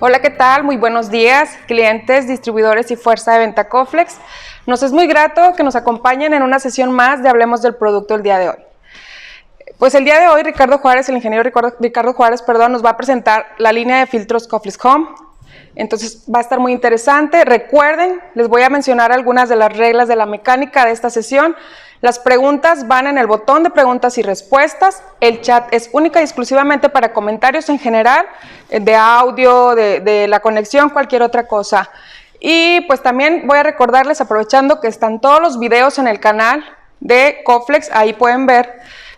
Hola, ¿qué tal? Muy buenos días, clientes, distribuidores y fuerza de venta Coflex. Nos es muy grato que nos acompañen en una sesión más de Hablemos del Producto el día de hoy. Pues el día de hoy el ingeniero Ricardo Juárez, nos va a presentar la línea de filtros Coflex Home. Entonces va a estar muy interesante. Recuerden, les voy a mencionar algunas de las reglas de la mecánica de esta sesión. Las preguntas van en el botón de preguntas y respuestas. El chat es única y exclusivamente para comentarios en general, de audio, de la conexión, cualquier otra cosa. Y pues también voy a recordarles, aprovechando que están todos los videos en el canal de Coflex, ahí pueden ver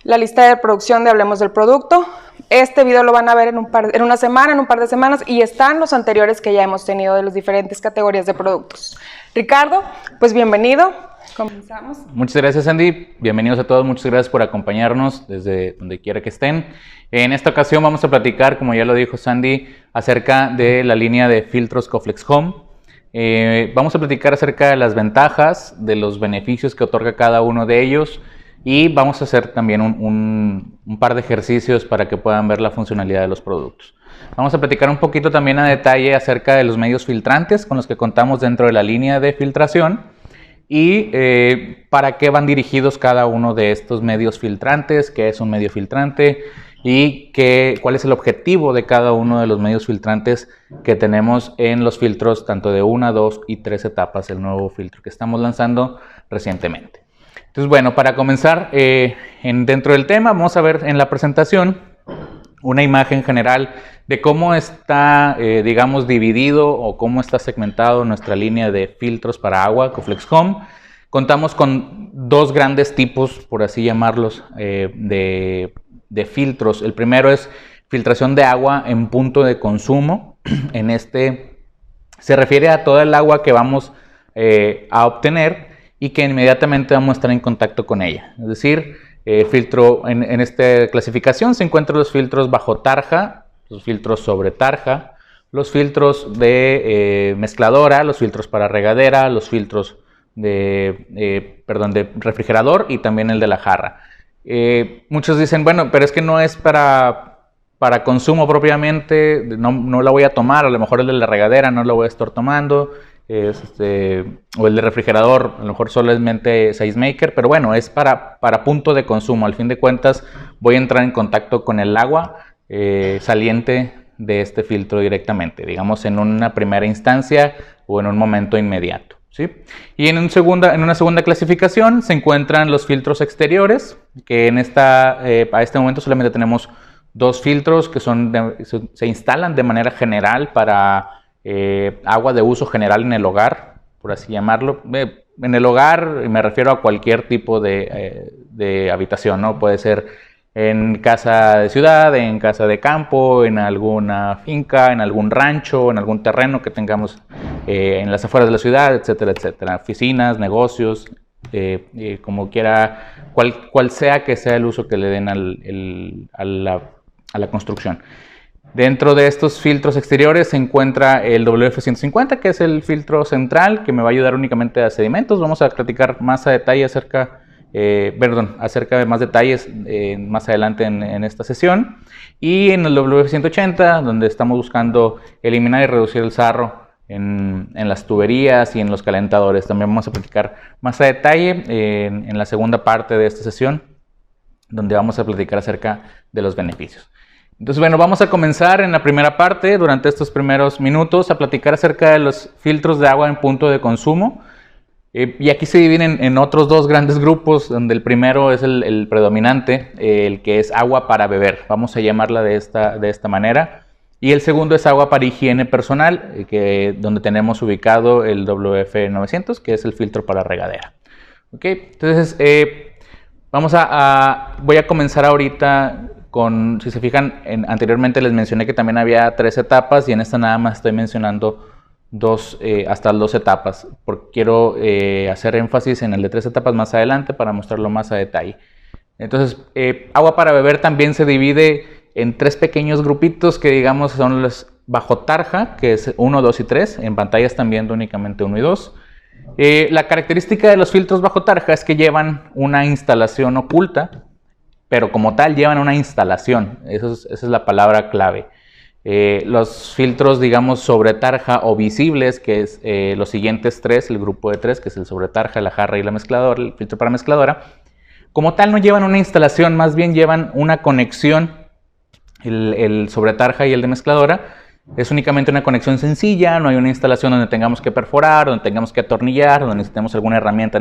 la lista de producción de Hablemos del Producto. Este video lo van a ver en un par de semanas, y están los anteriores que ya hemos tenido de las diferentes categorías de productos. Ricardo, pues bienvenido. Comenzamos. Muchas gracias, Andy. Bienvenidos a todos. Muchas gracias por acompañarnos desde donde quiera que estén. En esta ocasión vamos a platicar, como ya lo dijo Sandy, acerca de la línea de filtros Coflex Home. Vamos a platicar acerca de las ventajas, de los beneficios que otorga cada uno de ellos, y vamos a hacer también un par de ejercicios para que puedan ver la funcionalidad de los productos. Vamos a platicar un poquito también a detalle acerca de los medios filtrantes con los que contamos dentro de la línea de filtración, y para qué van dirigidos cada uno de estos medios filtrantes, qué es un medio filtrante y cuál es el objetivo de cada uno de los medios filtrantes que tenemos en los filtros tanto de 1, 2 y 3 etapas, el nuevo filtro que estamos lanzando recientemente. Entonces, bueno, para comenzar dentro del tema, vamos a ver en la presentación una imagen general de cómo está, digamos, dividido o cómo está segmentado nuestra línea de filtros para agua, Coflex Home. Contamos con dos grandes tipos, por así llamarlos, de filtros. El primero es filtración de agua en punto de consumo. En este se refiere a toda el agua que vamos a obtener y que inmediatamente vamos a estar en contacto con ella. Es decir, en esta clasificación se encuentran los filtros bajo tarja, los filtros sobre tarja, los filtros de mezcladora, los filtros para regadera, los filtros de refrigerador y también el de la jarra. Muchos dicen, bueno, pero es que no es para consumo propiamente, no la voy a tomar, a lo mejor el de la regadera no lo voy a estar tomando, o el de refrigerador, a lo mejor solamente size maker, pero bueno, es para punto de consumo. Al fin de cuentas voy a entrar en contacto con el agua saliente de este filtro directamente, digamos en una primera instancia o en un momento inmediato, ¿sí? Y en una segunda clasificación se encuentran los filtros exteriores, que a este momento solamente tenemos dos filtros que se instalan de manera general para agua de uso general en el hogar, por así llamarlo. En el hogar me refiero a cualquier tipo de habitación, ¿no? Puede ser en casa de ciudad, en casa de campo, en alguna finca, en algún rancho, en algún terreno que tengamos en las afueras de la ciudad, etcétera, etcétera. Oficinas, negocios, como quiera, cual sea que sea el uso que le den a la construcción. Dentro de estos filtros exteriores se encuentra el WF-150, que es el filtro central que me va a ayudar únicamente a sedimentos. Vamos a platicar más a detalle acerca de más detalles más adelante en esta sesión. Y en el WF-180, donde estamos buscando eliminar y reducir el sarro en las tuberías y en los calentadores. También vamos a platicar más a detalle en la segunda parte de esta sesión, donde vamos a platicar acerca de los beneficios. Entonces, bueno, vamos a comenzar en la primera parte, durante estos primeros minutos, a platicar acerca de los filtros de agua en punto de consumo. Y aquí se dividen en otros dos grandes grupos, donde el primero es el predominante, el que es agua para beber, vamos a llamarla de esta manera. Y el segundo es agua para higiene personal, donde tenemos ubicado el WF-900, que es el filtro para regadera. ¿Okay? Entonces, voy a comenzar ahorita si se fijan, anteriormente les mencioné que también había 3 etapas, y en esta nada más estoy mencionando hasta 2 etapas, porque quiero hacer énfasis en el de 3 etapas más adelante para mostrarlo más a detalle. Entonces, agua para beber también se divide en 3 pequeños grupitos que, digamos, son los bajo tarja, que es 1, 2 y 3. En pantalla están viendo únicamente 1 y 2. La característica de los filtros bajo tarja es que llevan una instalación oculta, pero como tal llevan una instalación. Esa es la palabra clave. Los filtros, digamos, sobre tarja o visibles, que es los siguientes tres, el grupo de tres, que es el sobre tarja, la jarra y la mezcladora, el filtro para mezcladora, como tal no llevan una instalación, más bien llevan una conexión, el sobre tarja y el de mezcladora. Es únicamente una conexión sencilla, no hay una instalación donde tengamos que perforar, donde tengamos que atornillar, donde necesitemos alguna herramienta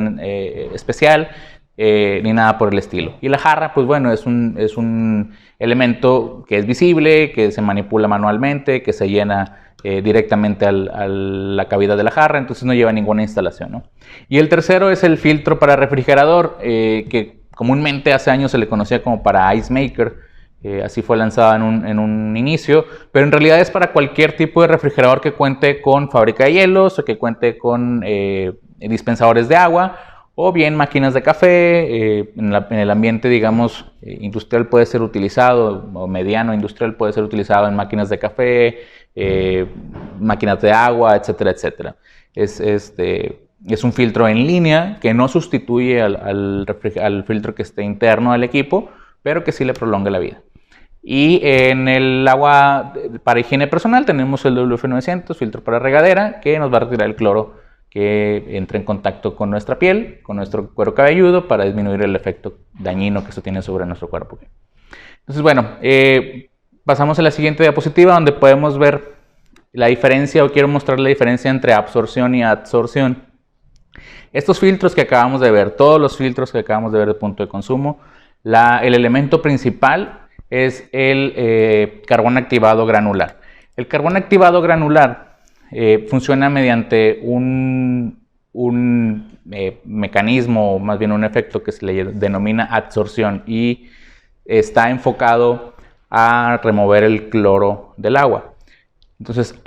especial, ni nada por el estilo. Y la jarra, pues bueno, es un elemento que es visible, que se manipula manualmente, que se llena directamente a la cavidad de la jarra, entonces no lleva ninguna instalación, ¿no? Y el tercero es el filtro para refrigerador, que comúnmente hace años se le conocía como para Ice Maker. Así fue lanzada en un inicio, pero en realidad es para cualquier tipo de refrigerador que cuente con fábrica de hielos o que cuente con dispensadores de agua o bien máquinas de café. En el ambiente, digamos, industrial puede ser utilizado, o mediano industrial puede ser utilizado en máquinas de café, máquinas de agua, etcétera, etcétera. Es un filtro en línea que no sustituye al filtro que esté interno al equipo, pero que sí le prolonga la vida. Y en el agua para higiene personal tenemos el WF900, filtro para regadera, que nos va a retirar el cloro que entra en contacto con nuestra piel, con nuestro cuero cabelludo, para disminuir el efecto dañino que esto tiene sobre nuestro cuerpo. Entonces, bueno, pasamos a la siguiente diapositiva, donde podemos ver la diferencia, o quiero mostrar la diferencia entre absorción y adsorción. Estos filtros que acabamos de ver, todos los filtros que acabamos de ver de punto de consumo, el elemento principal es el carbón activado granular. El carbón activado granular funciona mediante un mecanismo, o más bien un efecto que se le denomina adsorción, y está enfocado a remover el cloro del agua. Entonces,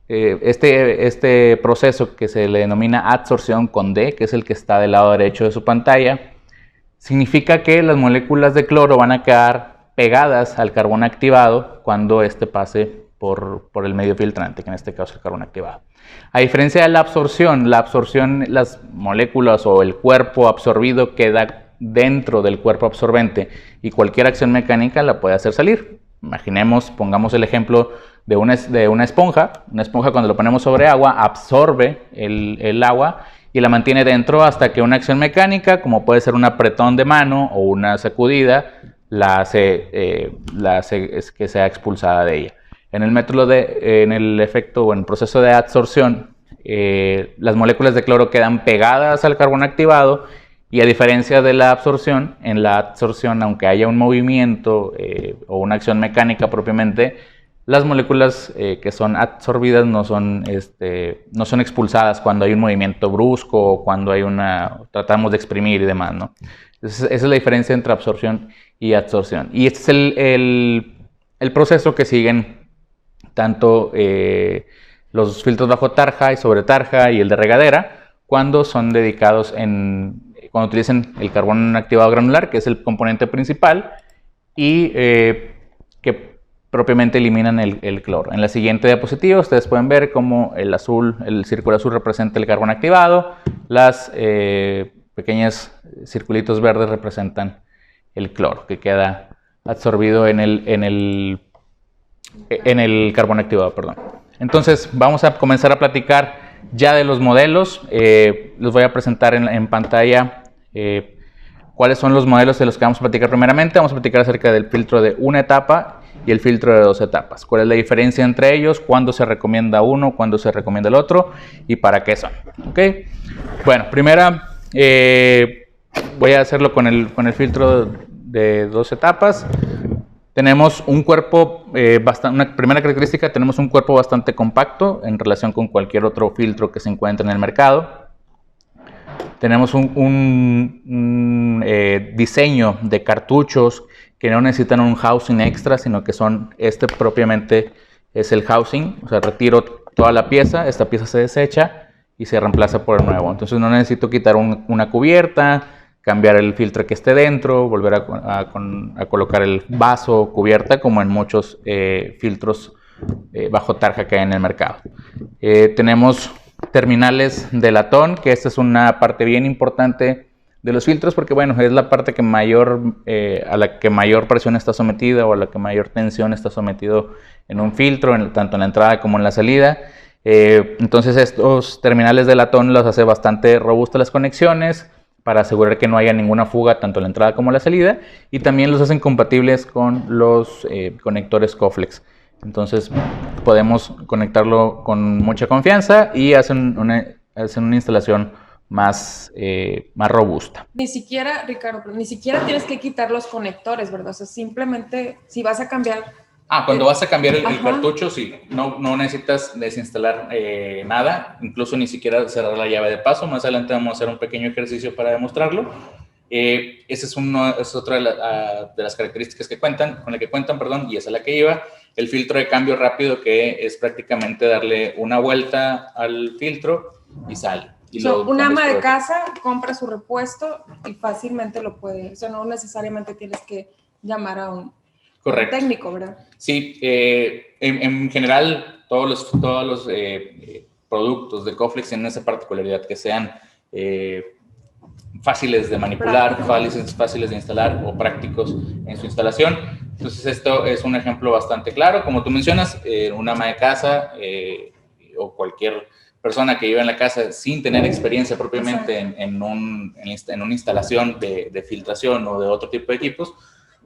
este proceso que se le denomina adsorción con D, que es el que está del lado derecho de su pantalla, significa que las moléculas de cloro van a quedar pegadas al carbón activado cuando este pase por el medio filtrante, que en este caso es el carbón activado. A diferencia de la absorción, las moléculas o el cuerpo absorbido queda dentro del cuerpo absorbente y cualquier acción mecánica la puede hacer salir. Pongamos el ejemplo de una esponja. Una esponja, cuando lo ponemos sobre agua, absorbe el agua y la mantiene dentro hasta que una acción mecánica, como puede ser un apretón de mano o una sacudida, la hace que sea expulsada de ella. En el efecto o en el proceso de adsorción, las moléculas de cloro quedan pegadas al carbón activado, y a diferencia de la absorción, en la adsorción, aunque haya un movimiento o una acción mecánica propiamente, las moléculas que son absorbidas no son expulsadas cuando hay un movimiento brusco o cuando tratamos de exprimir y demás, ¿no? Esa es la diferencia entre absorción y adsorción. Y este es el proceso que siguen tanto los filtros bajo tarja y sobre tarja y el de regadera, cuando son dedicados cuando utilizan el carbón activado granular, que es el componente principal, y que propiamente eliminan el cloro. En la siguiente diapositiva ustedes pueden ver cómo el círculo azul representa el carbón activado, las pequeños circulitos verdes representan el cloro, que queda absorbido en el carbón activado, perdón. Entonces vamos a comenzar a platicar ya de los modelos. Les voy a presentar en pantalla cuáles son los modelos de los que vamos a platicar primeramente. Vamos a platicar acerca del filtro de una etapa y el filtro de 2 etapas. ¿Cuál es la diferencia entre ellos? ¿Cuándo se recomienda uno? ¿Cuándo se recomienda el otro? ¿Y para qué son? ¿Okay? Bueno, primera voy a hacerlo con el filtro de 2 etapas. Tenemos un cuerpo, una primera característica, tenemos un cuerpo bastante compacto en relación con cualquier otro filtro que se encuentre en el mercado. Tenemos un diseño de cartuchos que no necesitan un housing extra, sino que propiamente es el housing. O sea, retiro toda la pieza, esta pieza se desecha y se reemplaza por el nuevo. Entonces no necesito quitar una cubierta, cambiar el filtro que esté dentro, volver a colocar el vaso o cubierta, como en muchos filtros bajo tarja que hay en el mercado. Tenemos terminales de latón, que esta es una parte bien importante de los filtros, porque bueno, es la parte a la que mayor presión está sometida, o a la que mayor tensión está sometido en un filtro, tanto en la entrada como en la salida. Entonces estos terminales de latón los hace bastante robustas las conexiones para asegurar que no haya ninguna fuga tanto en la entrada como en la salida, y también los hacen compatibles con los conectores Coflex. Entonces podemos conectarlo con mucha confianza y hacen una instalación más robusta. Ni siquiera, Ricardo, ni siquiera tienes que quitar los conectores, ¿verdad? O sea, simplemente si vas a cambiar... Cuando vas a cambiar el cartucho, sí, no necesitas desinstalar nada, incluso ni siquiera cerrar la llave de paso. Más adelante vamos a hacer un pequeño ejercicio para demostrarlo. Esa es otra de las características con la que cuentan, y esa es la que iba. El filtro de cambio rápido, que es prácticamente darle una vuelta al filtro y sale. Un ama de casa compra su repuesto y fácilmente lo puede, o sea, no necesariamente tienes que llamar a un técnico, ¿verdad? Sí, en general todos los productos de Coflex tienen esa particularidad, que sean fáciles de manipular, fáciles de instalar o prácticos en su instalación. Entonces esto es un ejemplo bastante claro. Como tú mencionas, un ama de casa o cualquier persona que vive en la casa sin tener experiencia propiamente en una instalación de filtración o de otro tipo de equipos,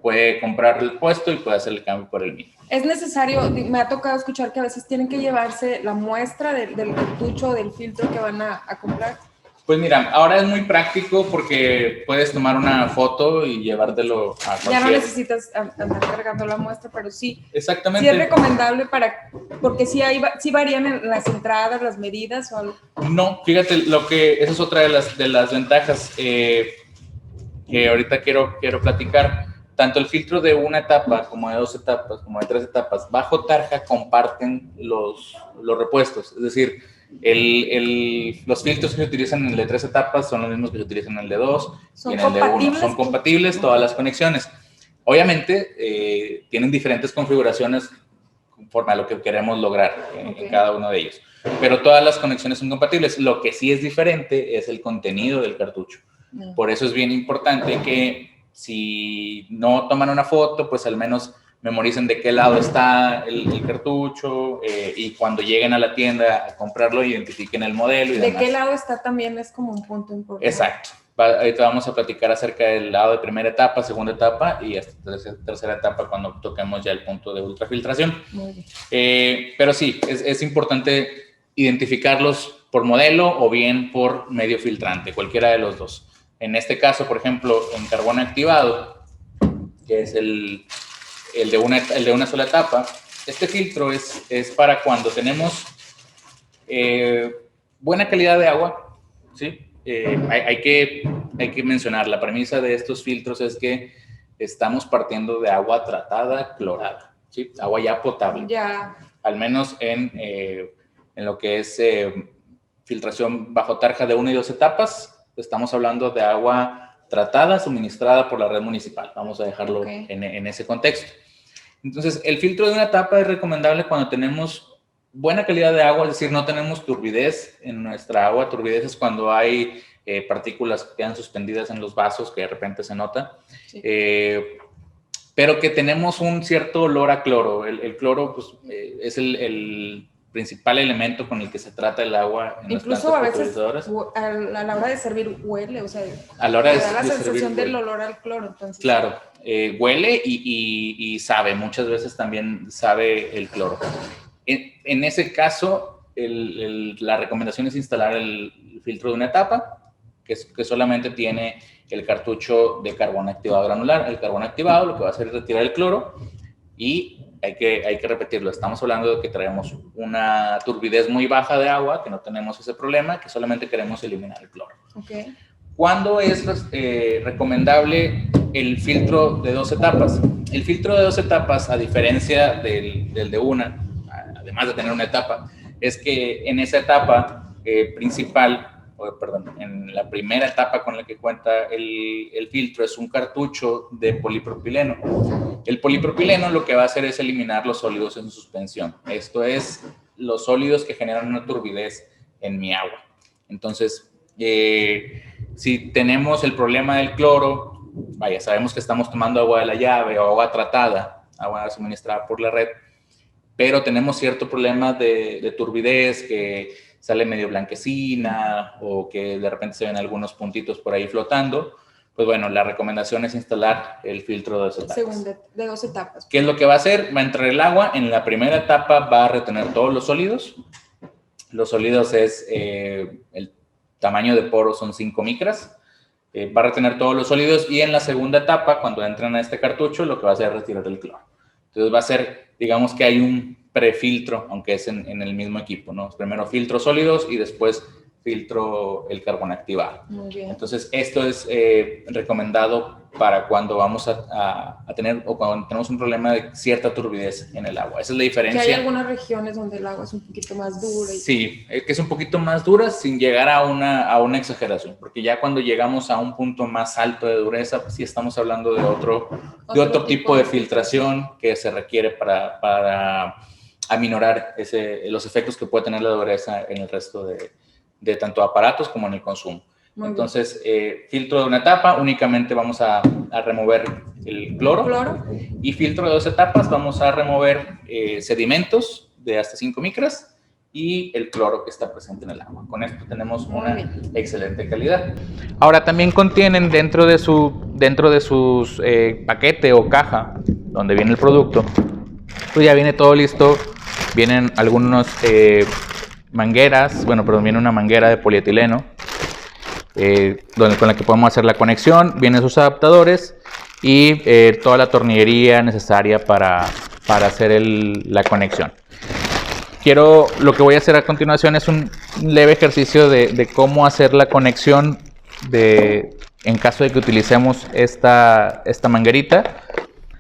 puede comprar el puesto y puede hacer el cambio por el mismo. Es necesario, me ha tocado escuchar que a veces tienen que llevarse la muestra del cartucho o del filtro que van a comprar. Pues mira, ahora es muy práctico porque puedes tomar una foto y llevártelo a cualquier... Ya no necesitas andar cargando la muestra, pero sí. Exactamente. Sí es recomendable porque sí varían en las entradas, las medidas o algo. No, fíjate, esa es otra de las ventajas que ahorita quiero platicar. Tanto el filtro de una etapa como de 2 etapas, como de 3 etapas, bajo tarja comparten los repuestos. Es decir, los filtros que se utilizan en el de 3 etapas son los mismos que se utilizan en el de 2 y en el de 1. Son compatibles todas las conexiones. Obviamente, tienen diferentes configuraciones conforme a lo que queremos lograr en cada uno de ellos. Pero todas las conexiones son compatibles. Lo que sí es diferente es el contenido del cartucho. Por eso es bien importante que si no toman una foto, pues al menos memoricen de qué lado está el cartucho y cuando lleguen a la tienda a comprarlo, identifiquen el modelo y demás. De qué lado está también es como un punto importante. Exacto. Ahorita vamos a platicar acerca del lado de primera etapa, segunda etapa y hasta tercera etapa cuando toquemos ya el punto de ultrafiltración. Muy bien. Pero sí, es importante identificarlos por modelo o bien por medio filtrante, cualquiera de los dos. En este caso, por ejemplo, en carbón activado, que es el de una sola etapa, este filtro es para cuando tenemos buena calidad de agua, ¿sí? Hay que mencionar, la premisa de estos filtros es que estamos partiendo de agua tratada, clorada, ¿sí? Agua ya potable. Ya. Al menos en lo que es filtración bajo tarja de 1 y 2 etapas, estamos hablando de agua tratada, suministrada por la red municipal. Vamos a dejarlo en ese contexto. Entonces, el filtro de una etapa es recomendable cuando tenemos buena calidad de agua, es decir, no tenemos turbidez en nuestra agua. Turbidez es cuando hay partículas que quedan suspendidas en los vasos, que de repente se nota. Sí. Pero que tenemos un cierto olor a cloro. El cloro pues, es el principal elemento con el que se trata el agua en incluso a veces a la hora de servir huele, o sea, a la hora da la sensación del olor al cloro. Entonces, claro, huele y sabe, muchas veces también sabe el cloro. En ese caso, la recomendación es instalar el filtro de una etapa, que solamente tiene el cartucho de carbón activado granular. El carbón activado lo que va a hacer es retirar el cloro y hay que repetirlo. Estamos hablando de que traemos una turbidez muy baja de agua, que no tenemos ese problema, que solamente queremos eliminar el cloro. Okay. ¿Cuándo es recomendable el filtro de 2 etapas? El filtro de 2 etapas, a diferencia del de una, además de tener una etapa, es que en esa etapa principal, en la primera etapa con la que cuenta el filtro, es un cartucho de polipropileno. El polipropileno lo que va a hacer es eliminar los sólidos en suspensión. Esto es, los sólidos que generan una turbidez en mi agua. Entonces, si tenemos el problema del cloro, sabemos que estamos tomando agua de la llave o agua tratada, agua suministrada por la red, pero tenemos cierto problema de turbidez, que sale medio blanquecina o que de repente se ven algunos puntitos por ahí flotando, pues bueno, la recomendación es instalar el filtro de 2 etapas. De 2 etapas. ¿Qué es lo que va a hacer? Va a entrar el agua, en la primera etapa va a retener todos los sólidos. Los sólidos es, el tamaño de poro son 5 micras. Va a retener todos los sólidos, y en la segunda etapa, cuando entran a este cartucho, lo que va a hacer es retirar el cloro. Entonces va a ser, digamos que hay un prefiltro, aunque es en el mismo equipo, ¿no? Primero filtro sólidos y después filtro el carbón activado. Muy bien. Entonces esto es recomendado para cuando vamos a tener, o cuando tenemos un problema de cierta turbidez en el agua. Esa es la diferencia. Que hay algunas regiones donde el agua es un poquito más dura. Sí, que es un poquito más dura sin llegar a una exageración, porque ya cuando llegamos a un punto más alto de dureza, pues sí estamos hablando de otro tipo de filtración que se requiere para aminorar los efectos que puede tener la dureza en el resto de tanto aparatos como en el consumo. Entonces, filtro de una etapa, únicamente vamos a remover el cloro. Y filtro de 2 etapas, vamos a remover sedimentos de hasta 5 micras y el cloro que está presente en el agua. Con esto tenemos una excelente calidad. Ahora, también contienen dentro de sus paquete o caja donde viene el producto, pues ya viene todo listo. Vienen algunos mangueras, viene una manguera de polietileno con la que podemos hacer la conexión. Vienen sus adaptadores y toda la tornillería necesaria para hacer la conexión. Lo que voy a hacer a continuación es un leve ejercicio de cómo hacer la conexión en caso de que utilicemos esta manguerita.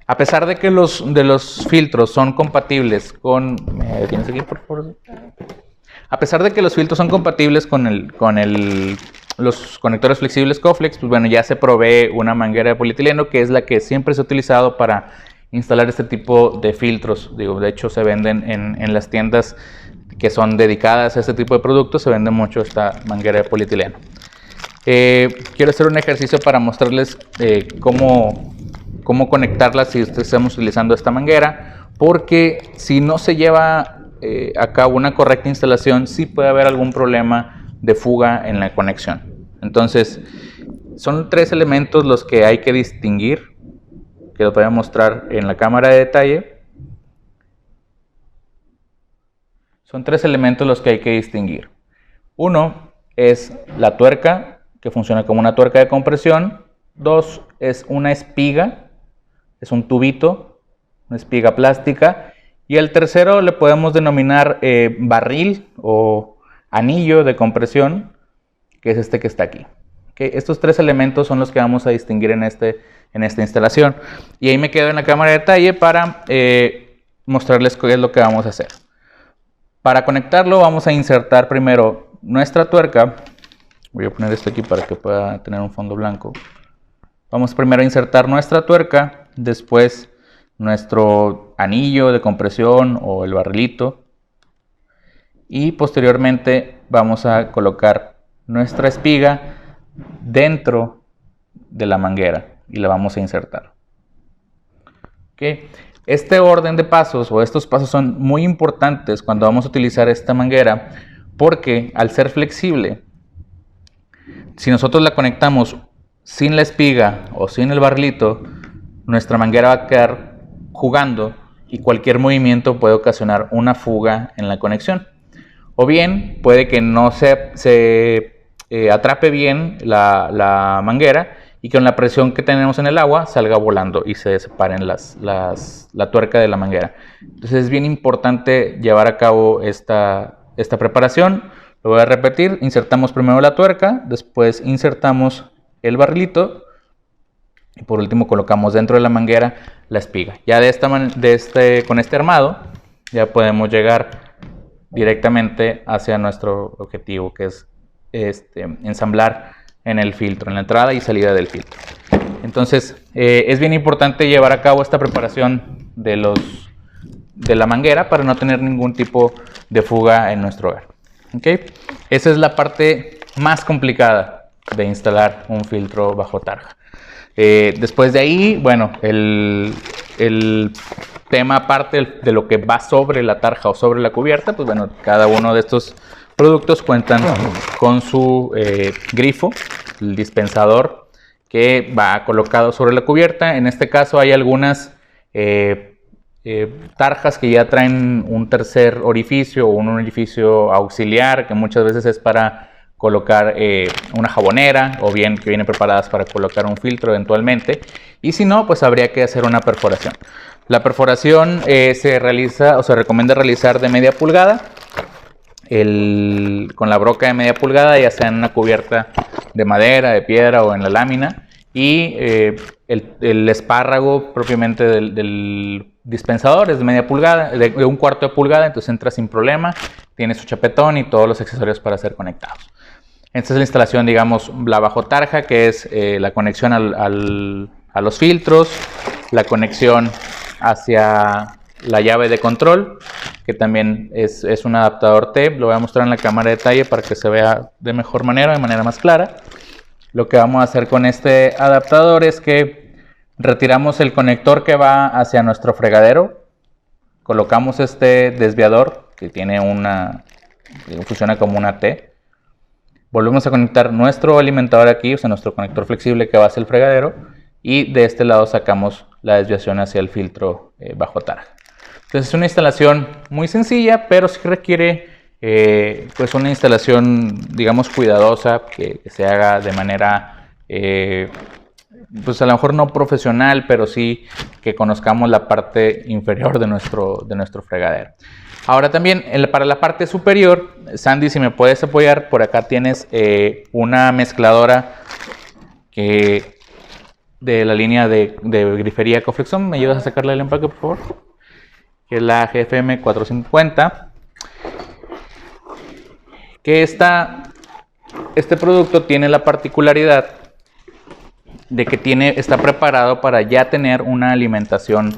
A pesar de que los filtros son compatibles con... ¿Me tienes aquí, por favor? A pesar de que los filtros son compatibles con los conectores flexibles Coflex, pues bueno, ya se provee una manguera de polietileno, que es la que siempre se ha utilizado para instalar este tipo de filtros. De hecho, se venden en las tiendas que son dedicadas a este tipo de productos, se vende mucho esta manguera de polietileno. Quiero hacer un ejercicio para mostrarles cómo conectarla si estamos utilizando esta manguera, porque si no se lleva a cabo una correcta instalación, sí puede haber algún problema de fuga en la conexión. Entonces, son 3 elementos los que hay que distinguir, que los voy a mostrar en la cámara de detalle. Son 3 elementos los que hay que distinguir. Uno es la tuerca, que funciona como una tuerca de compresión. 2 es una espiga, es un tubito, una espiga plástica. Y el tercero le podemos denominar barril o anillo de compresión, que es este que está aquí. ¿Okay? Estos 3 elementos son los que vamos a distinguir en esta instalación. Y ahí me quedo en la cámara de detalle para mostrarles qué es lo que vamos a hacer. Para conectarlo vamos a insertar primero nuestra tuerca. Voy a poner esto aquí para que pueda tener un fondo blanco. Vamos primero a insertar nuestra tuerca, después nuestro anillo de compresión o el barrilito, y posteriormente vamos a colocar nuestra espiga dentro de la manguera y la vamos a insertar. ¿Okay? Este orden de pasos o estos pasos son muy importantes cuando vamos a utilizar esta manguera, porque al ser flexible, si nosotros la conectamos sin la espiga o sin el barrilito, nuestra manguera va a quedar jugando y cualquier movimiento puede ocasionar una fuga en la conexión. O bien puede que no se atrape bien la manguera y con la presión que tenemos en el agua salga volando y se separen la tuerca de la manguera. Entonces es bien importante llevar a cabo esta preparación. Lo voy a repetir: insertamos primero la tuerca, después insertamos el barrilito y por último colocamos dentro de la manguera la espiga. Ya con este armado ya podemos llegar directamente hacia nuestro objetivo, que es ensamblar en el filtro, en la entrada y salida del filtro. Entonces es bien importante llevar a cabo esta preparación de la manguera para no tener ningún tipo de fuga en nuestro hogar. ¿Okay? Esa es la parte más complicada de instalar un filtro bajo tarja. Después de ahí, bueno, el tema aparte de lo que va sobre la tarja o sobre la cubierta, pues bueno, cada uno de estos productos cuentan con su grifo, el dispensador que va colocado sobre la cubierta. En este caso hay algunas tarjas que ya traen un tercer orificio o un orificio auxiliar, que muchas veces es para colocar una jabonera, o bien que vienen preparadas para colocar un filtro eventualmente, y si no, pues habría que hacer una perforación. La perforación se realiza o se recomienda realizar de media pulgada, con la broca de media pulgada, ya sea en una cubierta de madera, de piedra o en la lámina, y el espárrago propiamente del dispensador es de media pulgada, de un cuarto de pulgada, entonces entra sin problema, tiene su chapetón y todos los accesorios para ser conectados. Esta es la instalación, digamos, la bajo tarja, que es la conexión a los filtros, la conexión hacia la llave de control, que también es un adaptador T. Lo voy a mostrar en la cámara de detalle para que se vea de mejor manera, de manera más clara. Lo que vamos a hacer con este adaptador es que retiramos el conector que va hacia nuestro fregadero, colocamos este desviador que tiene funciona como una T, volvemos a conectar nuestro alimentador aquí, o sea, nuestro conector flexible que va hacia el fregadero, y de este lado sacamos la desviación hacia el filtro bajo tarja. Entonces es una instalación muy sencilla, pero sí requiere pues una instalación, digamos, cuidadosa, que se haga de manera pues a lo mejor no profesional, pero sí que conozcamos la parte inferior de nuestro fregadero. Ahora también para la parte superior, Sandy, si me puedes apoyar, por acá tienes una mezcladora de la línea de grifería Coflex Home. ¿Me ayudas a sacarle el empaque, por favor? Que es la GFM 450. Que este producto tiene la particularidad de que está preparado para ya tener una alimentación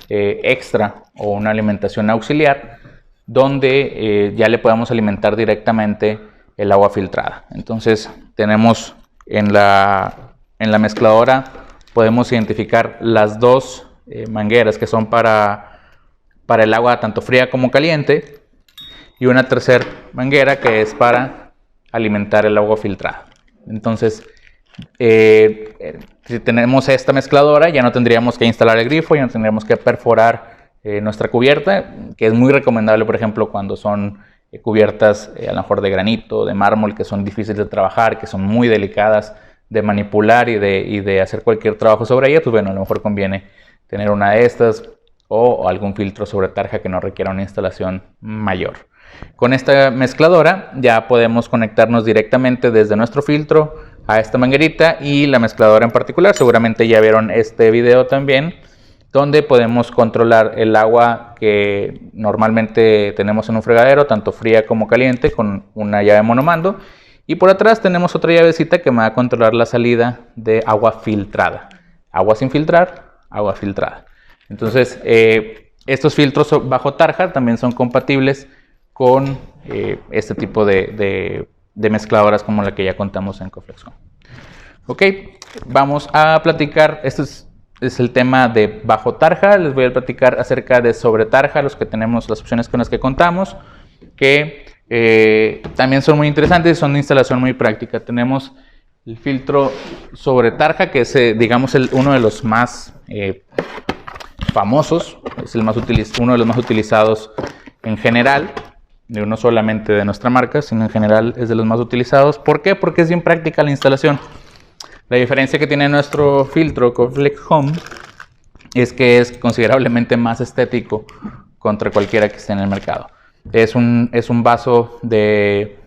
extra o una alimentación auxiliar, donde ya le podemos alimentar directamente el agua filtrada. Entonces tenemos en la mezcladora, podemos identificar las dos mangueras que son para el agua tanto fría como caliente, y una tercera manguera que es para alimentar el agua filtrada. Entonces, si tenemos esta mezcladora, ya no tendríamos que instalar el grifo, ya no tendríamos que perforar nuestra cubierta, que es muy recomendable, por ejemplo, cuando son cubiertas a lo mejor de granito, de mármol, que son difíciles de trabajar, que son muy delicadas de manipular y de hacer cualquier trabajo sobre ellas. Pues bueno, a lo mejor conviene tener una de estas o algún filtro sobre tarja que no requiera una instalación mayor. Con esta mezcladora ya podemos conectarnos directamente desde nuestro filtro a esta manguerita, y la mezcladora en particular, seguramente ya vieron este video también, donde podemos controlar el agua que normalmente tenemos en un fregadero, tanto fría como caliente, con una llave monomando, y por atrás tenemos otra llavecita que me va a controlar la salida de agua filtrada. Agua sin filtrar, agua filtrada. Entonces, estos filtros bajo tarja también son compatibles con este tipo de mezcladoras como la que ya contamos en Coflex Home. Ok, vamos a platicar. Este es el tema de bajo tarja. Les voy a platicar acerca de sobre tarja, los que tenemos, las opciones con las que contamos, que también son muy interesantes y son de instalación muy práctica. Tenemos el filtro sobre tarja, que es digamos uno de los más famosos, es uno de los más utilizados en general, no solamente de nuestra marca, sino en general es de los más utilizados. ¿Por qué? Porque es bien práctica la instalación. La diferencia que tiene nuestro filtro Coflex Home es que es considerablemente más estético contra cualquiera que esté en el mercado. Es un vaso de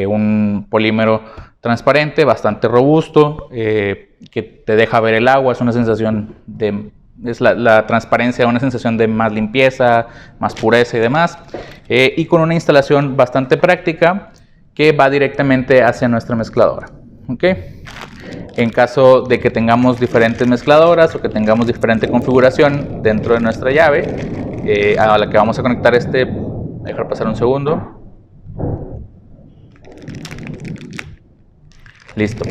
un polímero transparente, bastante robusto, que te deja ver el agua. Es una sensación la transparencia, una sensación de más limpieza, más pureza y demás, y con una instalación bastante práctica que va directamente hacia nuestra mezcladora. ¿Okay? En caso de que tengamos diferentes mezcladoras o que tengamos diferente configuración dentro de nuestra llave, a la que vamos a conectar dejar pasar un segundo. Listo.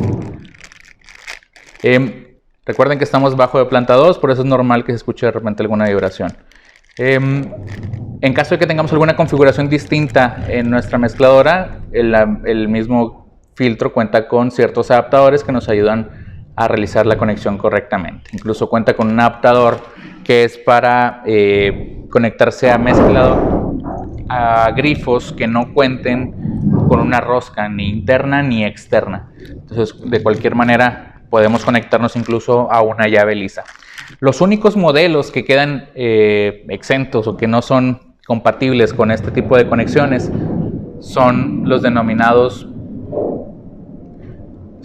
Recuerden que estamos bajo de planta 2, por eso es normal que se escuche de repente alguna vibración. En caso de que tengamos alguna configuración distinta en nuestra mezcladora, el mismo filtro cuenta con ciertos adaptadores que nos ayudan a realizar la conexión correctamente. Incluso cuenta con un adaptador que es para conectarse a mezclador a grifos que no cuenten con una rosca ni interna ni externa. Entonces, de cualquier manera, podemos conectarnos incluso a una llave lisa. Los únicos modelos que quedan exentos o que no son compatibles con este tipo de conexiones son los denominados,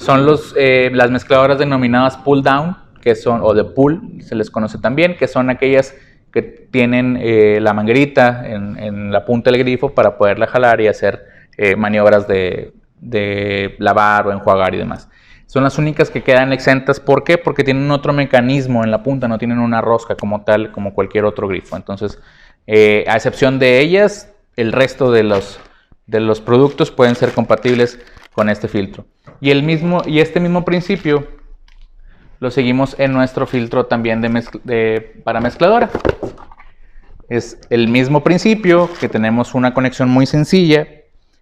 las mezcladoras denominadas pull down, que son, o de pull, se les conoce también, que son aquellas que tienen la manguerita en la punta del grifo para poderla jalar y hacer maniobras de lavar o enjuagar y demás. Son las únicas que quedan exentas. ¿Por qué? Porque tienen otro mecanismo en la punta, no tienen una rosca como tal, como cualquier otro grifo. Entonces, a excepción de ellas, el resto de los productos pueden ser compatibles con este filtro. Y este mismo principio lo seguimos en nuestro filtro también para mezcladora. Es el mismo principio, que tenemos una conexión muy sencilla,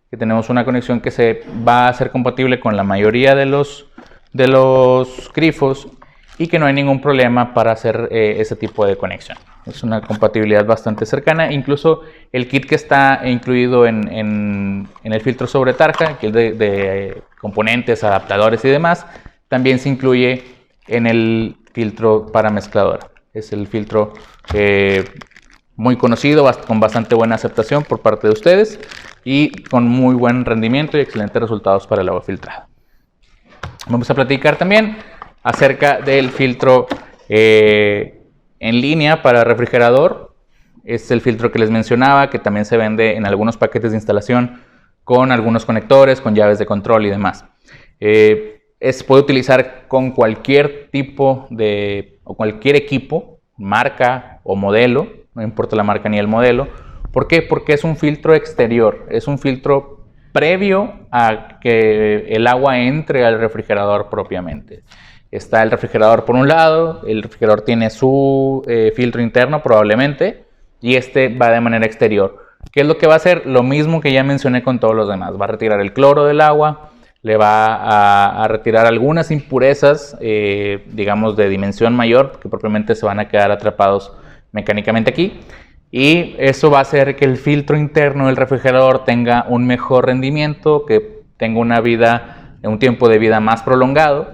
que tenemos una conexión que se va a ser compatible con la mayoría de los grifos y que no hay ningún problema para hacer ese tipo de conexión. Es una compatibilidad bastante cercana. Incluso el kit que está incluido en el filtro sobre tarja, que es de componentes, adaptadores y demás, también se incluye en el filtro para mezcladora. Es el filtro muy conocido, con bastante buena aceptación por parte de ustedes y con muy buen rendimiento y excelentes resultados para el agua filtrada. Vamos a platicar también acerca del filtro en línea para refrigerador. Es el filtro que les mencionaba, que también se vende en algunos paquetes de instalación con algunos conectores, con llaves de control y demás. Puede utilizar con cualquier tipo o cualquier equipo, marca o modelo, no importa la marca ni el modelo. ¿Por qué? Porque es un filtro exterior, es un filtro previo a que el agua entre al refrigerador propiamente. Está el refrigerador por un lado, el refrigerador tiene su filtro interno probablemente, y este va de manera exterior. ¿Qué es lo que va a hacer? Lo mismo que ya mencioné con todos los demás. Va a retirar el cloro del agua, le va a retirar algunas impurezas, digamos de dimensión mayor, que propiamente se van a quedar atrapados mecánicamente aquí. Y eso va a hacer que el filtro interno del refrigerador tenga un mejor rendimiento, que tenga un tiempo de vida más prolongado.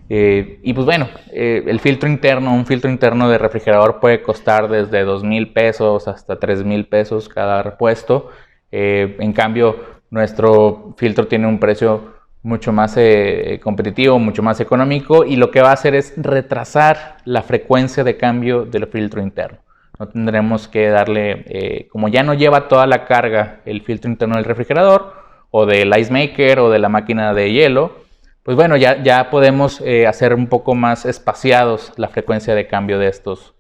Y pues bueno, un filtro interno de refrigerador puede costar desde 2,000 pesos hasta 3,000 pesos cada repuesto. En cambio, nuestro filtro tiene un precio mucho más competitivo, mucho más económico, y lo que va a hacer es retrasar la frecuencia de cambio del filtro interno. No tendremos que darle, como ya no lleva toda la carga el filtro interno del refrigerador o del ice maker o de la máquina de hielo, pues bueno, ya podemos hacer un poco más espaciados la frecuencia de cambio de estos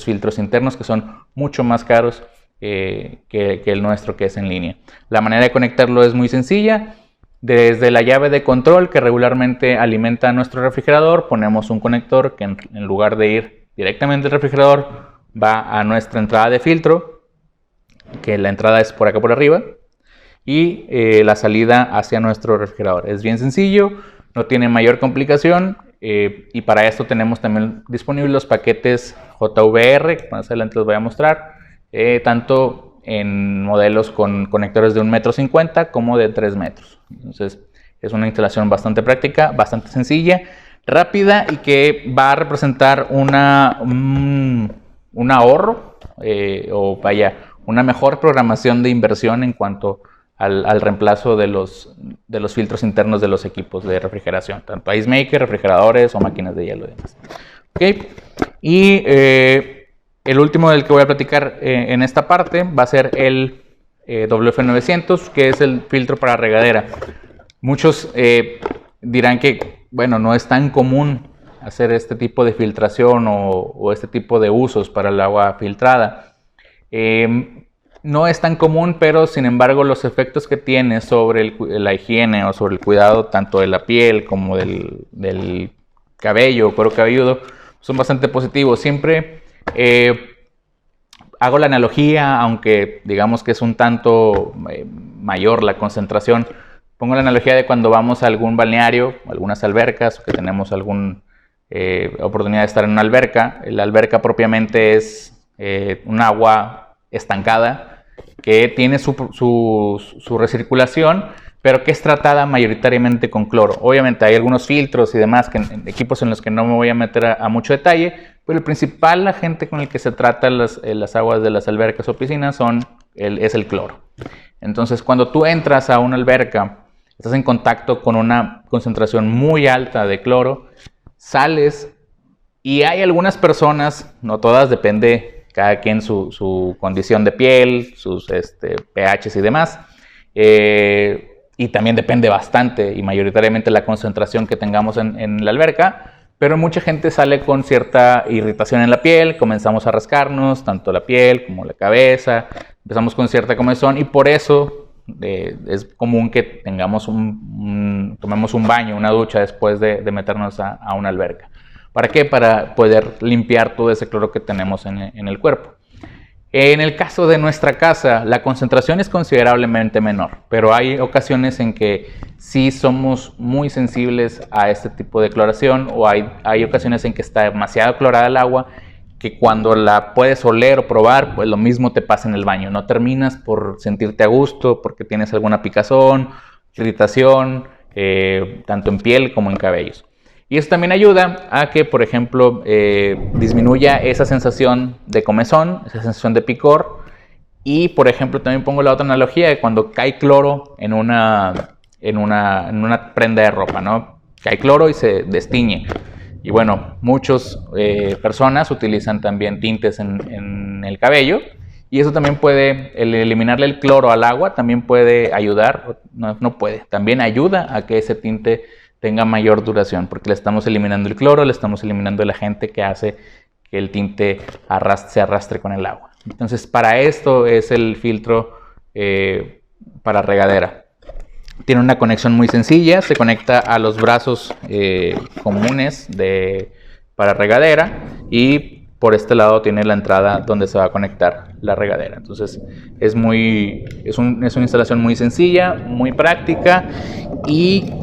filtros internos, que son mucho más caros que el nuestro, que es en línea. La manera de conectarlo es muy sencilla. Desde la llave de control que regularmente alimenta nuestro refrigerador, ponemos un conector que en lugar de ir directamente al refrigerador, va a nuestra entrada de filtro, que la entrada es por acá por arriba, y la salida hacia nuestro refrigerador. Es bien sencillo, no tiene mayor complicación, y para esto tenemos también disponibles los paquetes JVR, que más adelante les voy a mostrar, tanto en modelos con conectores de 1,50 m como de 3 metros. Entonces es una instalación bastante práctica, bastante sencilla, rápida, y que va a representar un ahorro una mejor programación de inversión en cuanto al reemplazo de los filtros internos de los equipos de refrigeración, tanto ice maker, refrigeradores o máquinas de hielo y demás. Okay. Y el último del que voy a platicar en esta parte va a ser el WF900, que es el filtro para regadera. Muchos dirán que, bueno, no es tan común hacer este tipo de filtración o este tipo de usos para el agua filtrada. No es tan común, pero sin embargo los efectos que tiene sobre la higiene o sobre el cuidado tanto de la piel como del cabello o cuero cabelludo son bastante positivos. Siempre hago la analogía, aunque digamos que es un tanto mayor la concentración. Pongo la analogía de cuando vamos a algún balneario, algunas albercas, o que tenemos alguna oportunidad de estar en una alberca. La alberca propiamente es un agua estancada que tiene su recirculación, pero que es tratada mayoritariamente con cloro. Obviamente hay algunos filtros y demás, equipos en los que no me voy a meter a mucho detalle, pero el principal agente con el que se tratan las aguas de las albercas o piscinas es el cloro. Entonces, cuando tú entras a una alberca, estás en contacto con una concentración muy alta de cloro, sales y hay algunas personas, no todas, depende cada quien su condición de piel, sus pHs y demás, y también depende bastante y mayoritariamente la concentración que tengamos en la alberca, pero mucha gente sale con cierta irritación en la piel, comenzamos a rascarnos, tanto la piel como la cabeza, empezamos con cierta comezón y por eso es común que tengamos tomemos un baño, una ducha después de meternos a una alberca. ¿Para qué? Para poder limpiar todo ese cloro que tenemos en el cuerpo. En el caso de nuestra casa, la concentración es considerablemente menor, pero hay ocasiones en que sí somos muy sensibles a este tipo de cloración o hay ocasiones en que está demasiado clorada el agua que cuando la puedes oler o probar, pues lo mismo te pasa en el baño. No terminas por sentirte a gusto porque tienes alguna picazón, irritación, tanto en piel como en cabellos. Y eso también ayuda a que, por ejemplo, disminuya esa sensación de comezón, esa sensación de picor. Y, por ejemplo, también pongo la otra analogía de cuando cae cloro en una prenda de ropa, ¿no? Cae cloro y se destiñe. Y bueno, muchas personas utilizan también tintes en el cabello. Y eso también el eliminarle el cloro al agua también puede ayudar, también ayuda a que ese tinte tenga mayor duración, porque le estamos eliminando el cloro, le estamos eliminando el agente que hace que el tinte se arrastre con el agua. Entonces, para esto es el filtro para regadera. Tiene una conexión muy sencilla, se conecta a los brazos comunes para regadera y por este lado tiene la entrada donde se va a conectar la regadera. Entonces, es una instalación muy sencilla, muy práctica y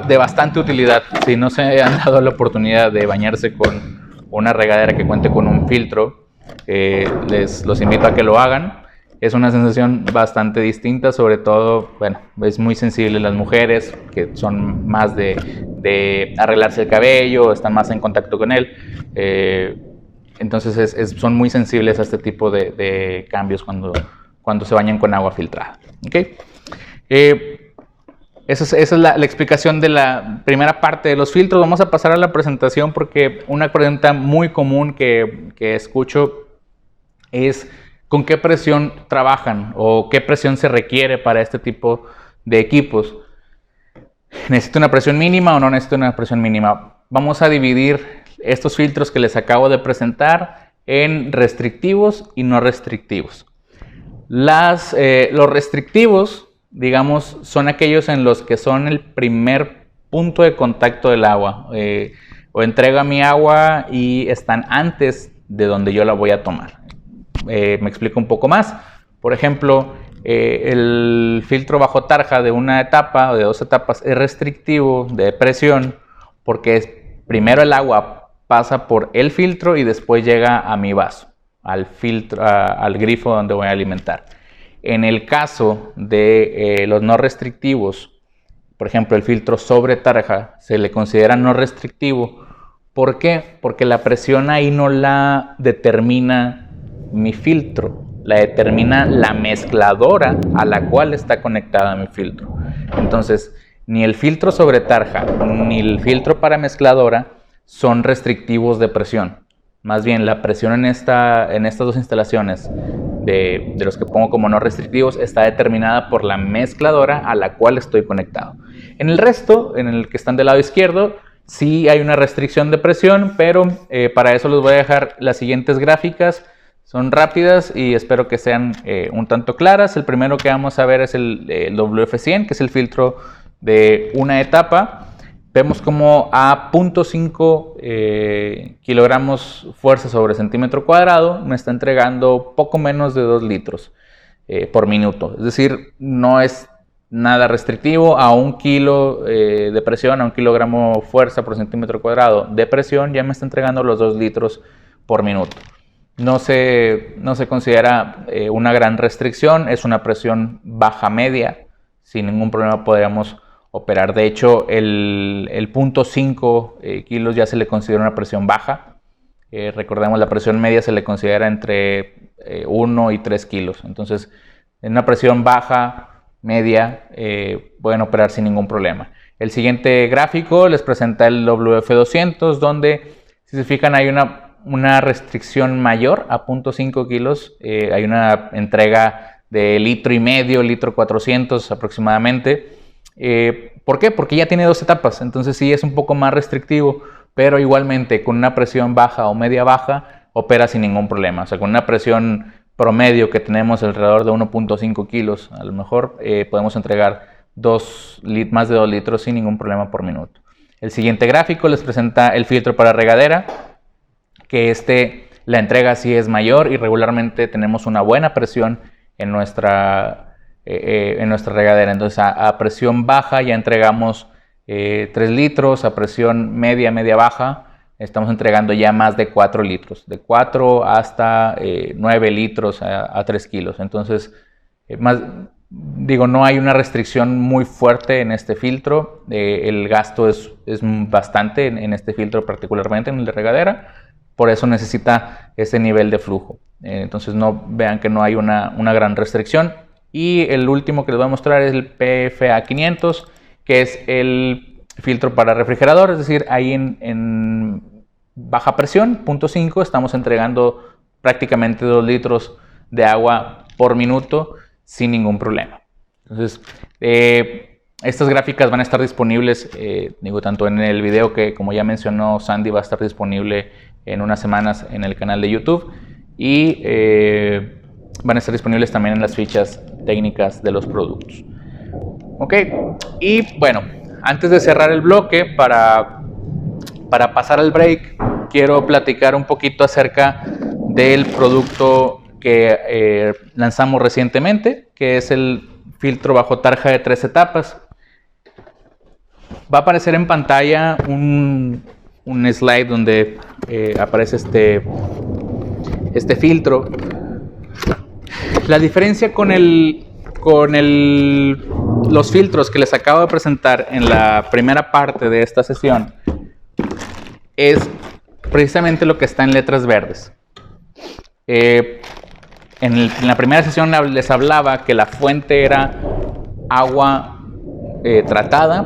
de bastante utilidad. Si no se han dado la oportunidad de bañarse con una regadera que cuente con un filtro, los invito a que lo hagan. Es una sensación bastante distinta, sobre todo, bueno, es muy sensible las mujeres que son más de arreglarse el cabello, están más en contacto con él. Entonces son muy sensibles a este tipo de cambios cuando se bañan con agua filtrada. ¿Okay? Esa es la explicación de la primera parte de los filtros. Vamos a pasar a la presentación porque una pregunta muy común que escucho es ¿con qué presión trabajan o qué presión se requiere para este tipo de equipos? ¿Necesito una presión mínima o no necesito una presión mínima? Vamos a dividir estos filtros que les acabo de presentar en restrictivos y no restrictivos. Los restrictivos, digamos, son aquellos en los que son el primer punto de contacto del agua. O entrega mi agua y están antes de donde yo la voy a tomar. Me explico un poco más. Por ejemplo, el filtro bajo tarja de una etapa o de 2 etapas es restrictivo de presión porque primero el agua pasa por el filtro y después llega a mi vaso, al grifo donde voy a alimentar. En el caso de los no restrictivos, por ejemplo, el filtro sobre tarja se le considera no restrictivo. ¿Por qué? Porque la presión ahí no la determina mi filtro, la determina la mezcladora a la cual está conectada mi filtro. Entonces, ni el filtro sobre tarja ni el filtro para mezcladora son restrictivos de presión. Más bien, la presión en estas dos instalaciones de los que pongo como no restrictivos está determinada por la mezcladora a la cual estoy conectado. En el resto, en el que están del lado izquierdo, sí hay una restricción de presión, pero para eso les voy a dejar las siguientes gráficas. Son rápidas y espero que sean un tanto claras. El primero que vamos a ver es el WF100, que es el filtro de una etapa. vemos como a 0.5 kilogramos fuerza sobre centímetro cuadrado me está entregando poco menos de 2 litros por minuto. Es decir, no es nada restrictivo. A 1 kilo de presión, a 1 kilogramo fuerza por centímetro cuadrado de presión, ya me está entregando los 2 litros por minuto. No se considera una gran restricción, es una presión baja media, sin ningún problema podríamos operar. De hecho, el 0.5 kilos ya se le considera una presión baja. Recordemos, la presión media se le considera entre 1 y 3 kilos. Entonces, en una presión baja, media, pueden operar sin ningún problema. El siguiente gráfico les presenta el WF200, donde, si se fijan, hay una restricción mayor a 0.5 kilos. Hay una entrega de 1,5 litros, litro 400 aproximadamente. ¿Por qué? Porque ya tiene 2 etapas, entonces sí es un poco más restrictivo, pero igualmente con una presión baja o media baja opera sin ningún problema. O sea, con una presión promedio que tenemos alrededor de 1.5 kilos, a lo mejor podemos entregar más de 2 litros sin ningún problema por minuto. El siguiente gráfico les presenta el filtro para regadera, que la entrega sí es mayor y regularmente tenemos una buena presión en nuestra regadera. Entonces a presión baja ya entregamos 3 litros, a presión media baja estamos entregando ya más de 4 litros, de 4 hasta 9 litros a 3 kilos. Entonces, no hay una restricción muy fuerte en este filtro. El gasto es bastante en este filtro, particularmente en el de regadera, por eso necesita ese nivel de flujo. Entonces vean que no hay una gran restricción. Y el último que les voy a mostrar es el PFA 500, que es el filtro para refrigerador. Es decir, ahí en baja presión, 0.5, estamos entregando prácticamente 2 litros de agua por minuto sin ningún problema. Entonces, estas gráficas van a estar disponibles, tanto en el video que, como ya mencionó Sandy, va a estar disponible en unas semanas en el canal de YouTube, y van a estar disponibles también en las fichas técnicas de los productos. Ok, y bueno, antes de cerrar el bloque, para pasar al break, quiero platicar un poquito acerca del producto que lanzamos recientemente, que es el filtro bajo tarja de 3 etapas. Va a aparecer en pantalla un slide donde aparece este filtro. La diferencia con los filtros que les acabo de presentar en la primera parte de esta sesión es precisamente lo que está en letras verdes. En la primera sesión les hablaba que la fuente era agua tratada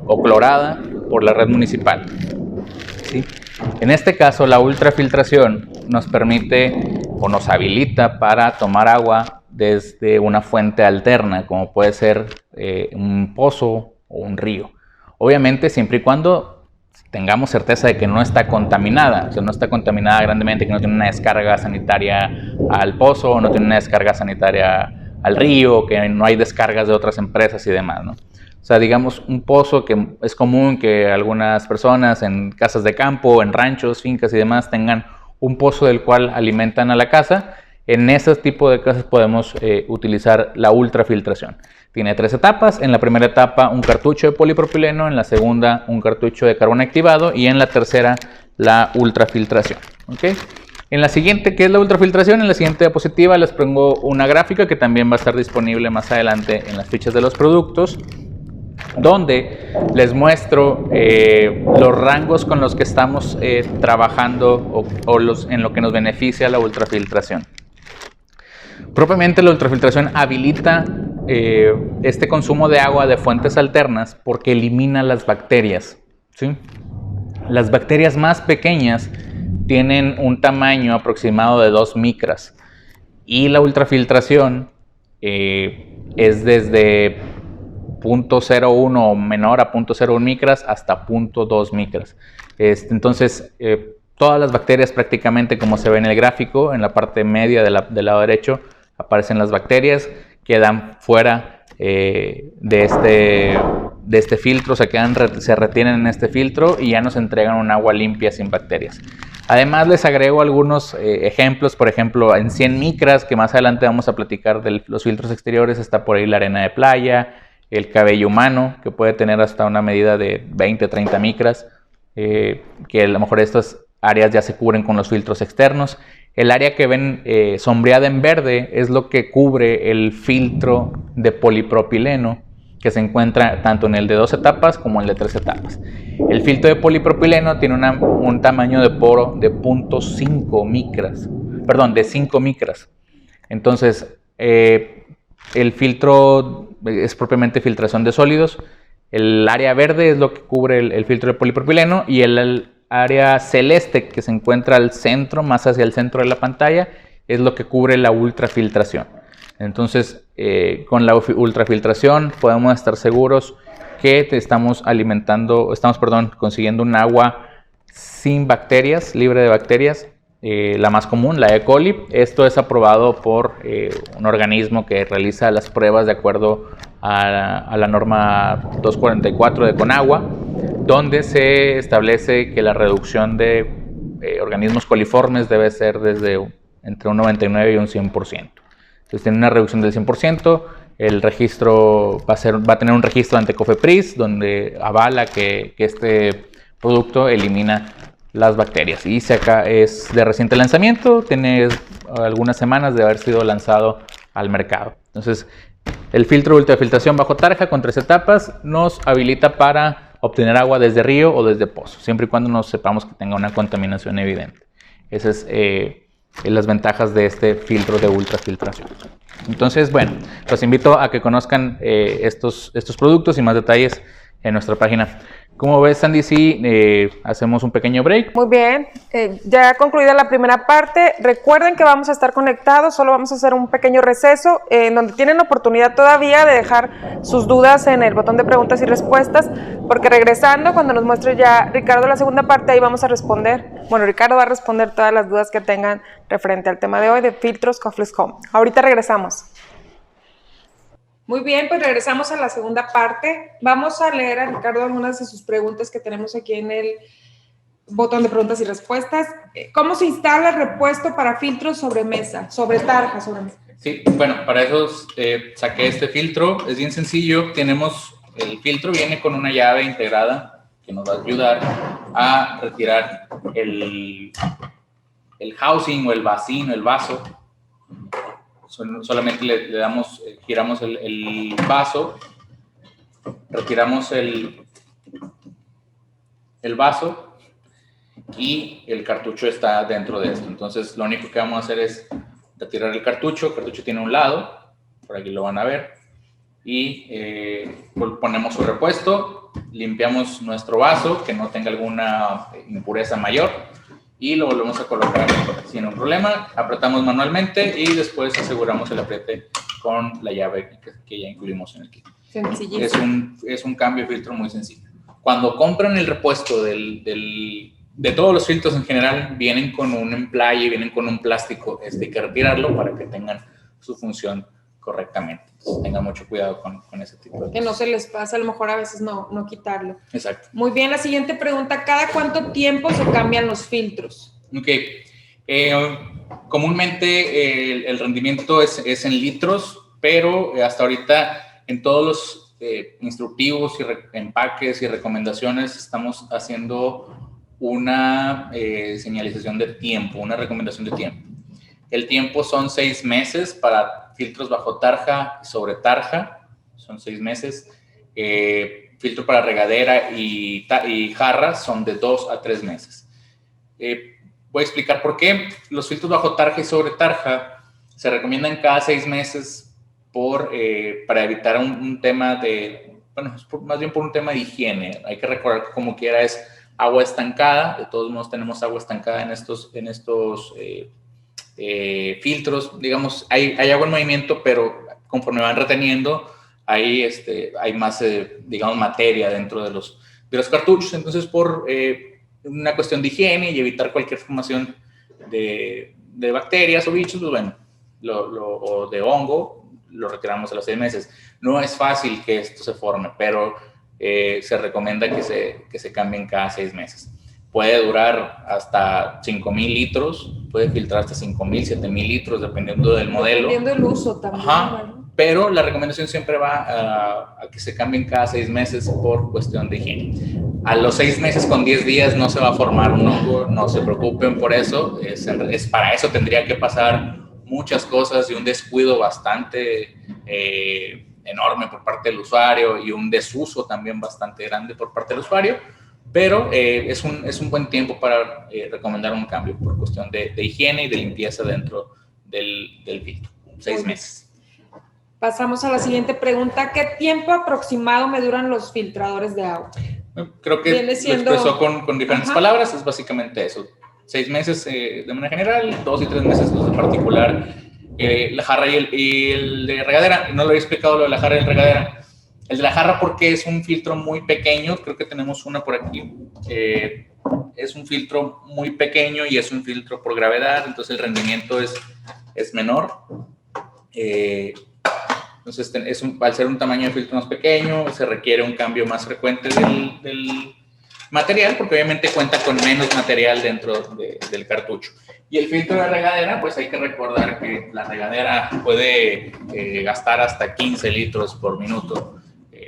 o clorada por la red municipal. ¿Sí? En este caso, la ultrafiltración nos permite o nos habilita para tomar agua desde una fuente alterna, como puede ser un pozo o un río. Obviamente, siempre y cuando tengamos certeza de que no está contaminada, o sea, no está contaminada grandemente, que no tiene una descarga sanitaria al pozo, no tiene una descarga sanitaria al río, que no hay descargas de otras empresas y demás, ¿no? O sea, digamos, un pozo que es común que algunas personas en casas de campo, en ranchos, fincas y demás tengan un pozo del cual alimentan a la casa. En ese tipo de casas podemos utilizar la ultrafiltración. Tiene 3 etapas. En la primera etapa, un cartucho de polipropileno. En la segunda, un cartucho de carbón activado. Y en la tercera, la ultrafiltración. ¿Okay? En la siguiente, ¿qué es la ultrafiltración? En la siguiente diapositiva les pongo una gráfica que también va a estar disponible más adelante en las fichas de los productos, donde les muestro los rangos con los que estamos trabajando en lo que nos beneficia la ultrafiltración. Propiamente, la ultrafiltración habilita este consumo de agua de fuentes alternas porque elimina las bacterias, ¿sí? Las bacterias más pequeñas tienen un tamaño aproximado de 2 micras y la ultrafiltración es desde 0.01 o menor a 0.01 micras hasta 0.2 micras. Entonces, todas las bacterias prácticamente, como se ve en el gráfico, en la parte media del lado derecho, aparecen las bacterias, quedan fuera de de este filtro, se retienen en este filtro y ya nos entregan un agua limpia sin bacterias. Además les agrego algunos ejemplos, por ejemplo en 100 micras, que más adelante vamos a platicar de los filtros exteriores, está por ahí la arena de playa, el cabello humano, que puede tener hasta una medida de 20-30 micras, que a lo mejor estas áreas ya se cubren con los filtros externos. El área que ven sombreada en verde es lo que cubre el filtro de polipropileno, que se encuentra tanto en el de 2 etapas como en el de 3 etapas. El filtro de polipropileno tiene un tamaño de poro de 0.5 micras, perdón, de 5 micras. Entonces, el filtro es propiamente filtración de sólidos. El área verde es lo que cubre el filtro de polipropileno y el área celeste que se encuentra al centro, más hacia el centro de la pantalla, es lo que cubre la ultrafiltración. Entonces, con la ultrafiltración podemos estar seguros que estamos consiguiendo un agua sin bacterias, libre de bacterias. La más común, la E. coli. Esto es aprobado por un organismo que realiza las pruebas de acuerdo a la norma 244 de Conagua, donde se establece que la reducción de organismos coliformes debe ser entre un 99 y un 100%. Entonces tiene una reducción del 100%, el registro va a tener un registro ante COFEPRIS donde avala que este producto elimina las bacterias, y es de reciente lanzamiento, tiene algunas semanas de haber sido lanzado al mercado. Entonces, el filtro de ultrafiltración bajo tarja con 3 etapas nos habilita para obtener agua desde río o desde pozo, siempre y cuando no sepamos que tenga una contaminación evidente. Esas es las ventajas de este filtro de ultrafiltración. Entonces, bueno, los invito a que conozcan estos productos y más detalles en nuestra página. ¿Cómo ves, Sandy, si hacemos un pequeño break? Muy bien, ya concluida la primera parte. Recuerden que vamos a estar conectados, solo vamos a hacer un pequeño receso en donde tienen oportunidad todavía de dejar sus dudas en el botón de preguntas y respuestas, porque regresando, cuando nos muestre ya Ricardo la segunda parte, ahí vamos a responder. Bueno, Ricardo va a responder todas las dudas que tengan referente al tema de hoy de filtros Coflex Home. Ahorita regresamos. Muy bien, pues regresamos a la segunda parte. Vamos a leer a Ricardo algunas de sus preguntas que tenemos aquí en el botón de preguntas y respuestas. ¿Cómo se instala el repuesto para filtros sobre mesa, sobre tarja, sobre mesa? Sí, bueno, para eso saqué este filtro. Es bien sencillo. El filtro viene con una llave integrada que nos va a ayudar a retirar el housing o el vacín o el vaso. Solamente le damos, giramos el vaso, retiramos el vaso y el cartucho está dentro de esto. Entonces lo único que vamos a hacer es retirar el cartucho. El cartucho tiene un lado, por aquí lo van a ver, y ponemos su repuesto, limpiamos nuestro vaso que no tenga alguna impureza mayor y lo volvemos a colocar sin un problema. Apretamos manualmente y después aseguramos el apriete con la llave que ya incluimos en el kit. Es un cambio de filtro muy sencillo. Cuando compran el repuesto de todos los filtros en general, vienen con un emplaye, vienen con un plástico. Hay que retirarlo para que tengan su función correctamente. Entonces, tengan mucho cuidado con ese tipo de cosas. Que no se les pasa, a lo mejor a veces no quitarlo. Exacto. Muy bien, la siguiente pregunta: ¿cada cuánto tiempo se cambian los filtros? Ok. Comúnmente el rendimiento es en litros, pero hasta ahorita en todos los instructivos y empaques y recomendaciones estamos haciendo una señalización de tiempo, una recomendación de tiempo. El tiempo son 6 meses para filtros bajo tarja y sobre tarja, son 6 meses. Filtro para regadera y jarras son de 2 a 3 meses. Voy a explicar por qué. Los filtros bajo tarja y sobre tarja se recomiendan cada 6 meses para evitar un tema más bien por un tema de higiene. Hay que recordar que como quiera es agua estancada. De todos modos tenemos agua estancada en estos filtros. Digamos, hay agua en movimiento, pero conforme van reteniendo, hay más, digamos, materia dentro de los cartuchos. Entonces, por una cuestión de higiene y evitar cualquier formación de bacterias o bichos, pues bueno, o de hongo, lo retiramos a los 6 meses. No es fácil que esto se forme, pero se recomienda que se cambien cada 6 meses. Puede durar hasta 5,000 litros, puede filtrar hasta 5,000, 7,000 litros, dependiendo del modelo. Dependiendo del uso también. Ajá, ¿no? pero la recomendación siempre va a que se cambien cada 6 meses por cuestión de higiene. A los 6 meses con 10 días no se va a formar un hongo, no se preocupen por eso, para eso tendría que pasar muchas cosas y un descuido bastante enorme por parte del usuario y un desuso también bastante grande por parte del usuario, pero es un buen tiempo para recomendar un cambio por cuestión de higiene y de limpieza dentro del filtro, 6 meses. Pasamos a la siguiente pregunta. ¿Qué tiempo aproximado me duran los filtradores de agua? Creo que lo expresó con diferentes palabras, es básicamente eso. 6 meses de manera general, 2 y 3 meses los de particular. La jarra y el de regadera, no lo había explicado lo de la jarra y el regadera. El de la jarra porque es un filtro muy pequeño, creo que tenemos una por aquí. Es un filtro muy pequeño y es un filtro por gravedad, entonces el rendimiento es menor. Entonces, al ser un tamaño de filtro más pequeño, se requiere un cambio más frecuente del material, porque obviamente cuenta con menos material dentro del cartucho. Y el filtro de regadera, pues hay que recordar que la regadera puede gastar hasta 15 litros por minuto.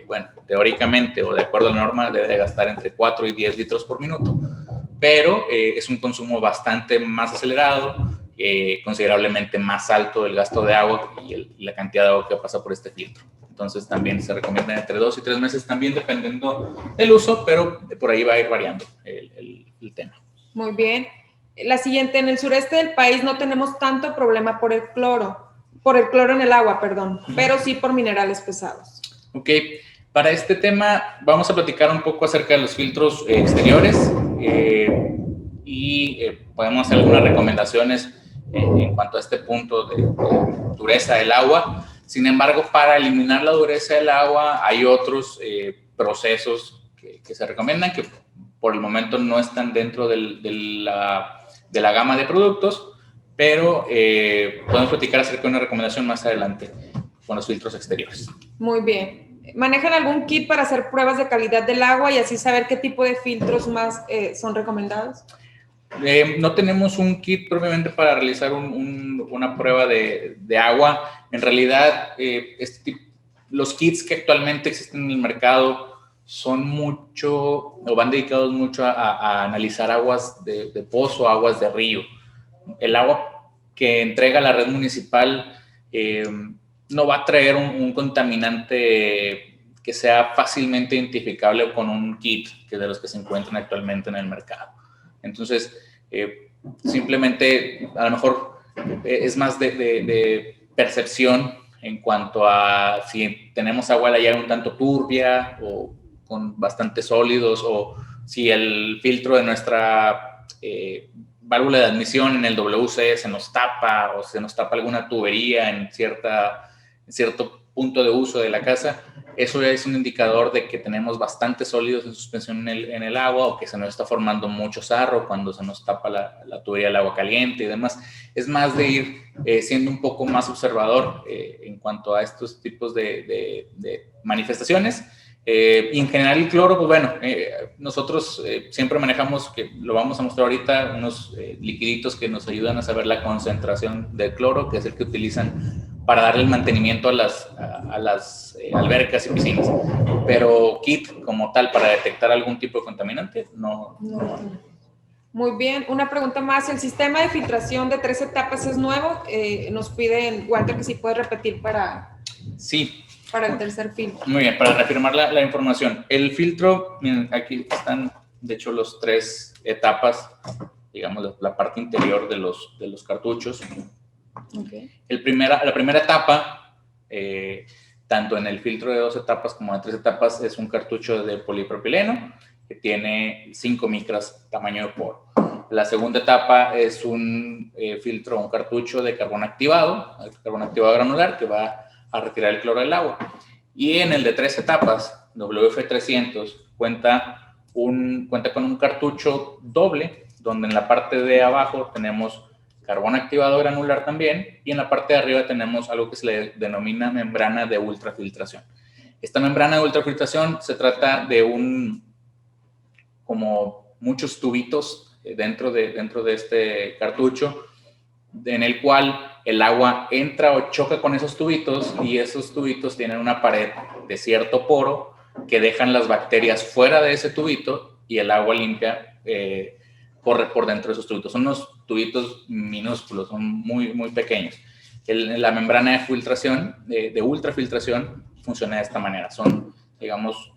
Bueno, teóricamente o de acuerdo a la norma debe de gastar entre 4 y 10 litros por minuto, pero es un consumo bastante más acelerado, considerablemente más alto el gasto de agua y la cantidad de agua que pasa por este filtro. Entonces también se recomienda entre 2 y 3 meses también dependiendo del uso, pero por ahí va a ir variando el tema. Muy bien. La siguiente, en el sureste del país no tenemos tanto problema por el cloro en el agua, perdón, pero sí por minerales pesados. Ok, para este tema vamos a platicar un poco acerca de los filtros exteriores y podemos hacer algunas recomendaciones en cuanto a este punto de dureza del agua. Sin embargo, para eliminar la dureza del agua hay otros procesos que se recomiendan que por el momento no están dentro de la gama de productos, pero podemos platicar acerca de una recomendación más adelante con los filtros exteriores. Muy bien. ¿Manejan algún kit para hacer pruebas de calidad del agua y así saber qué tipo de filtros más son recomendados? No tenemos un kit propiamente para realizar una prueba de agua. En realidad, los kits que actualmente existen en el mercado son mucho, o van dedicados mucho a analizar aguas de pozo, aguas de río. El agua que entrega la red municipal no va a traer un contaminante que sea fácilmente identificable con un kit que de los que se encuentran actualmente en el mercado. Entonces, simplemente a lo mejor es más de percepción en cuanto a si tenemos agua de la llave un tanto turbia o con bastantes sólidos, o si el filtro de nuestra válvula de admisión en el WC se nos tapa o se nos tapa alguna tubería en cierto punto de uso de la casa. Eso es un indicador de que tenemos bastantes sólidos en suspensión en el agua, o que se nos está formando mucho sarro cuando se nos tapa la tubería del agua caliente y demás. Es más de ir siendo un poco más observador en cuanto a estos tipos de manifestaciones. Y en general el cloro, pues bueno, nosotros siempre manejamos, que lo vamos a mostrar ahorita, unos liquiditos que nos ayudan a saber la concentración de cloro, que es el que utilizan para darle el mantenimiento a las albercas y piscinas. Pero kit como tal para detectar algún tipo de contaminante, no. Muy bien, una pregunta más. ¿El sistema de filtración de 3 etapas es nuevo? Nos piden, Walter, que sí puede repetir para... Sí. Para el tercer filtro. Muy bien, para reafirmar la información. El filtro, miren, aquí están, de hecho, los 3 etapas, digamos, la parte interior de los cartuchos. Okay. La primera etapa, tanto en el filtro de 2 etapas como de 3 etapas, es un cartucho de polipropileno que tiene 5 micras tamaño de poro. La segunda etapa es un cartucho de carbón activado granular, que va a retirar el cloro del agua. Y en el de 3 etapas, WF300, cuenta con un cartucho doble, donde en la parte de abajo tenemos carbón activado granular también, y en la parte de arriba tenemos algo que se le denomina membrana de ultrafiltración. Esta membrana de ultrafiltración se trata de como muchos tubitos dentro de este cartucho, en el cual el agua entra o choca con esos tubitos, y esos tubitos tienen una pared de cierto poro que dejan las bacterias fuera de ese tubito, y el agua limpia corre por dentro de esos tubitos. Son unos tubitos minúsculos, son muy, muy pequeños. La membrana de filtración, de ultrafiltración, funciona de esta manera. Son, digamos,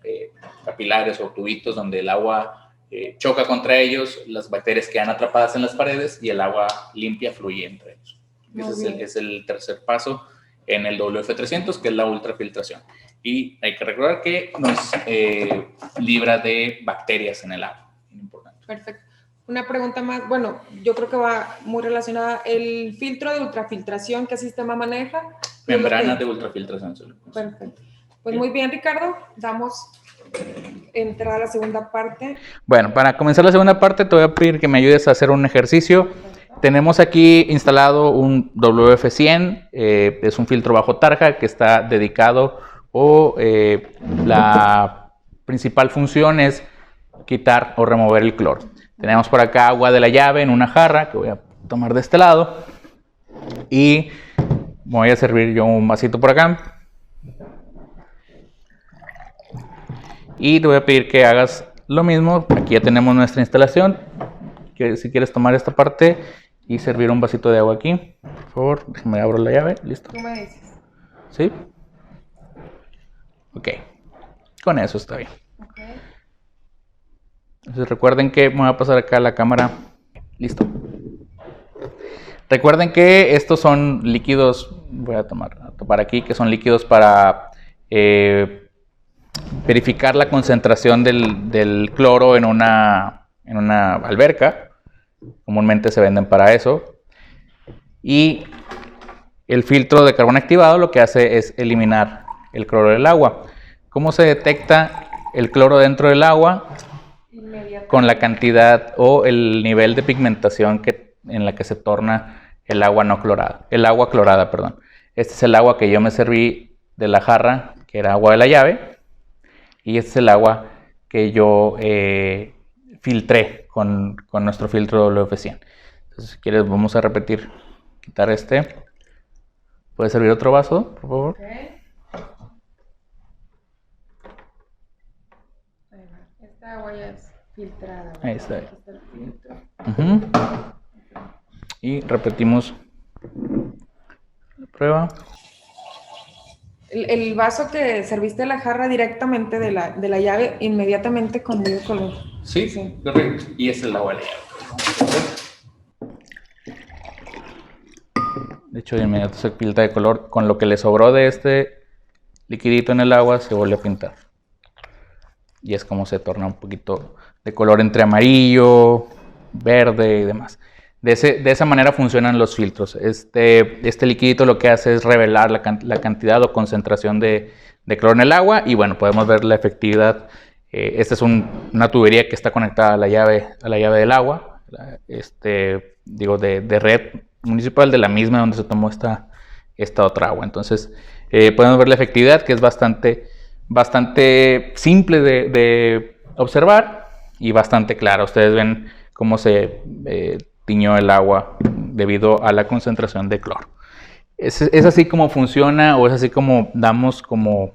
capilares o tubitos donde el agua choca contra ellos, las bacterias quedan atrapadas en las paredes y el agua limpia fluye entre ellos. Ese es el tercer paso en el WF-300, que es la ultrafiltración. Y hay que recordar que nos libra de bacterias en el agua. Importante. Perfecto. Una pregunta más, bueno, yo creo que va muy relacionada. ¿El filtro de ultrafiltración qué sistema maneja? Membrana de ultrafiltración. Perfecto. Pues muy bien, Ricardo, damos entrada a la segunda parte. Bueno, para comenzar la segunda parte te voy a pedir que me ayudes a hacer un ejercicio. Tenemos aquí instalado un WF-100, es un filtro bajo tarja que está dedicado, la principal función es quitar o remover el cloro. Tenemos por acá agua de la llave en una jarra que voy a tomar de este lado, y voy a servir yo un vasito por acá. Y te voy a pedir que hagas lo mismo. Aquí ya tenemos nuestra instalación. Que si quieres tomar esta parte y servir un vasito de agua aquí, por favor, déjame abro la llave. Listo. Tú me dices. ¿Sí? Ok. Con eso está bien. Okay. Entonces recuerden que me voy a pasar acá la cámara. Listo. Recuerden que estos son líquidos. Voy a tomar aquí, que son líquidos para verificar la concentración del cloro en una alberca. Comúnmente se venden para eso. Y el filtro de carbón activado lo que hace es eliminar el cloro del agua. ¿Cómo se detecta el cloro dentro del agua? Con la cantidad o el nivel de pigmentación en la que se torna el agua no clorada. El agua clorada, perdón. Este es el agua que yo me serví de la jarra, que era agua de la llave. Y este es el agua que yo filtré con nuestro filtro WF-100. Entonces, si quieres, vamos a repetir. Quitar este. ¿Puedes servir otro vaso, por favor? Okay. Esta agua ya es filtrada. Ahí está. Aquí está el filtro. Y repetimos la prueba. El vaso que serviste la jarra directamente de la llave, inmediatamente con medio color. Sí, correcto. Y es el agua de la llave. De hecho, de inmediato se pinta de color. Con lo que le sobró de este liquidito en el agua, se vuelve a pintar. Y es como se torna un poquito de color entre amarillo, verde y demás. De esa manera funcionan los filtros. Este liquidito lo que hace es revelar la cantidad o concentración de cloro en el agua, y bueno, podemos ver la efectividad. Esta es una tubería que está conectada a la llave del agua, de red municipal, de la misma donde se tomó esta otra agua. Entonces podemos ver la efectividad, que es bastante simple de observar y bastante clara. Ustedes ven cómo se tiñó el agua debido a la concentración de cloro. Es así como funciona, o es así como damos como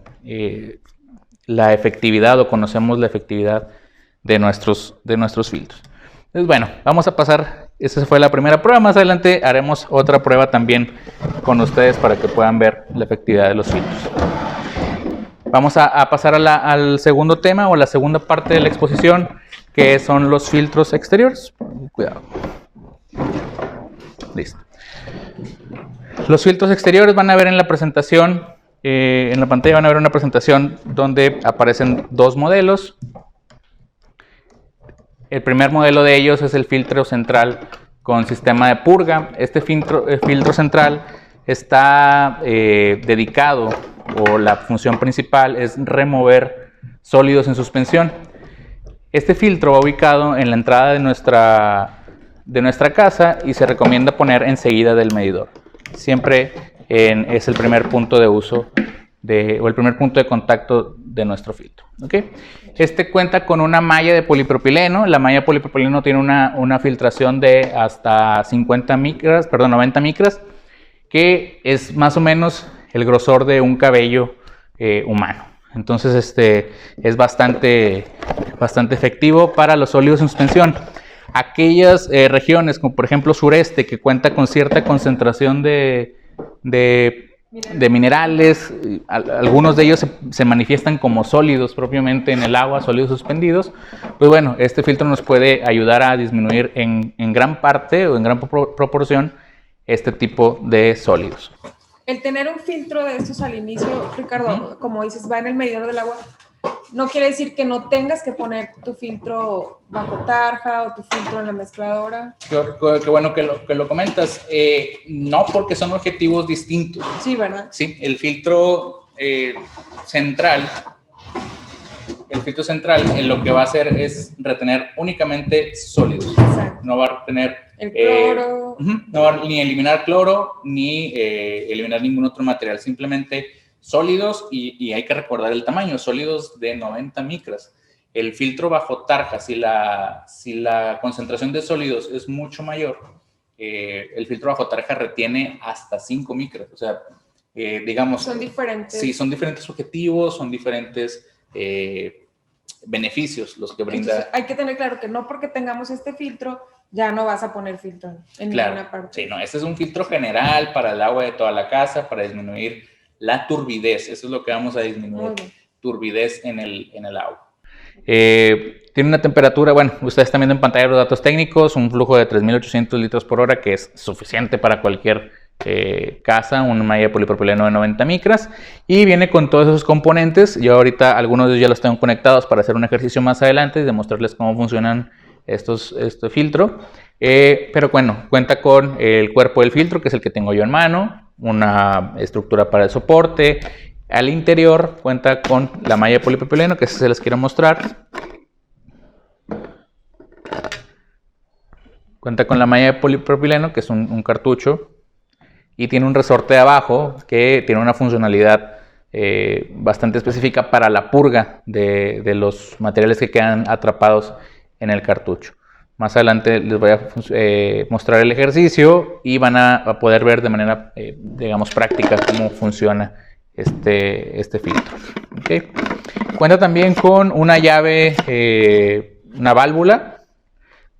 la efectividad, o conocemos la efectividad de nuestros filtros. Entonces, bueno, vamos a pasar. Esa fue la primera prueba. Más adelante haremos otra prueba también con ustedes para que puedan ver la efectividad de los filtros. Vamos a pasar al segundo tema, o la segunda parte de la exposición, que son los filtros exteriores. Cuidado. Listo. Los filtros exteriores van a ver en la presentación, en la pantalla van a ver una presentación donde aparecen dos modelos. El primer modelo de ellos es el filtro central con sistema de purga. Este filtro central está dedicado, o la función principal es remover sólidos en suspensión. Este filtro va ubicado en la entrada de nuestra casa y se recomienda poner enseguida del medidor. Siempre es el primer punto de uso o el primer punto de contacto de nuestro filtro. ¿Okay? Este cuenta con una malla de polipropileno. La malla de polipropileno tiene una filtración de hasta 90 micras, que es más o menos el grosor de un cabello humano. Entonces es bastante efectivo para los sólidos en suspensión. Aquellas regiones, como por ejemplo sureste, que cuenta con cierta concentración de minerales, algunos de ellos se manifiestan como sólidos propiamente en el agua, sólidos suspendidos, pues bueno, este filtro nos puede ayudar a disminuir en gran parte o en gran proporción este tipo de sólidos. El tener un filtro de estos al inicio, Ricardo, como dices, va en el medidor del agua, no quiere decir que no tengas que poner tu filtro bajo tarja o tu filtro en la mezcladora. Qué bueno que lo comentas. No, porque son objetivos distintos. Sí, ¿verdad? Sí, el filtro central lo que va a hacer es retener únicamente sólidos. Exacto. No va a retener el cloro. No va ni eliminar cloro ni eliminar ningún otro material, simplemente sólidos, y hay que recordar el tamaño, sólidos de 90 micras. El filtro bajo tarja, si la concentración de sólidos es mucho mayor, el filtro bajo tarja retiene hasta 5 micras. O sea, digamos... Son diferentes. Sí, son diferentes objetivos, son diferentes beneficios los que brinda. Entonces, hay que tener claro que no porque tengamos este filtro, ya no vas a poner filtro en ninguna parte. Sí, no, este es un filtro general para el agua de toda la casa, para disminuir la turbidez. Eso es lo que vamos a disminuir, turbidez en el agua. Tiene una temperatura, bueno, ustedes están viendo en pantalla los datos técnicos, un flujo de 3.800 litros por hora, que es suficiente para cualquier casa, una malla de polipropileno de 90 micras, y viene con todos esos componentes. Yo ahorita algunos de ellos ya los tengo conectados para hacer un ejercicio más adelante y demostrarles cómo funcionan este filtro. Pero bueno, cuenta con el cuerpo del filtro, que es el que tengo yo en mano, una estructura para el soporte. Al interior cuenta con la malla de polipropileno, que se les quiero mostrar. Cuenta con la malla de polipropileno, que es un cartucho, y tiene un resorte abajo que tiene una funcionalidad bastante específica para la purga de los materiales que quedan atrapados en el cartucho. Más adelante les voy a mostrar el ejercicio y van a poder ver de manera, digamos, práctica cómo funciona este filtro. ¿Okay? Cuenta también con una llave, una válvula,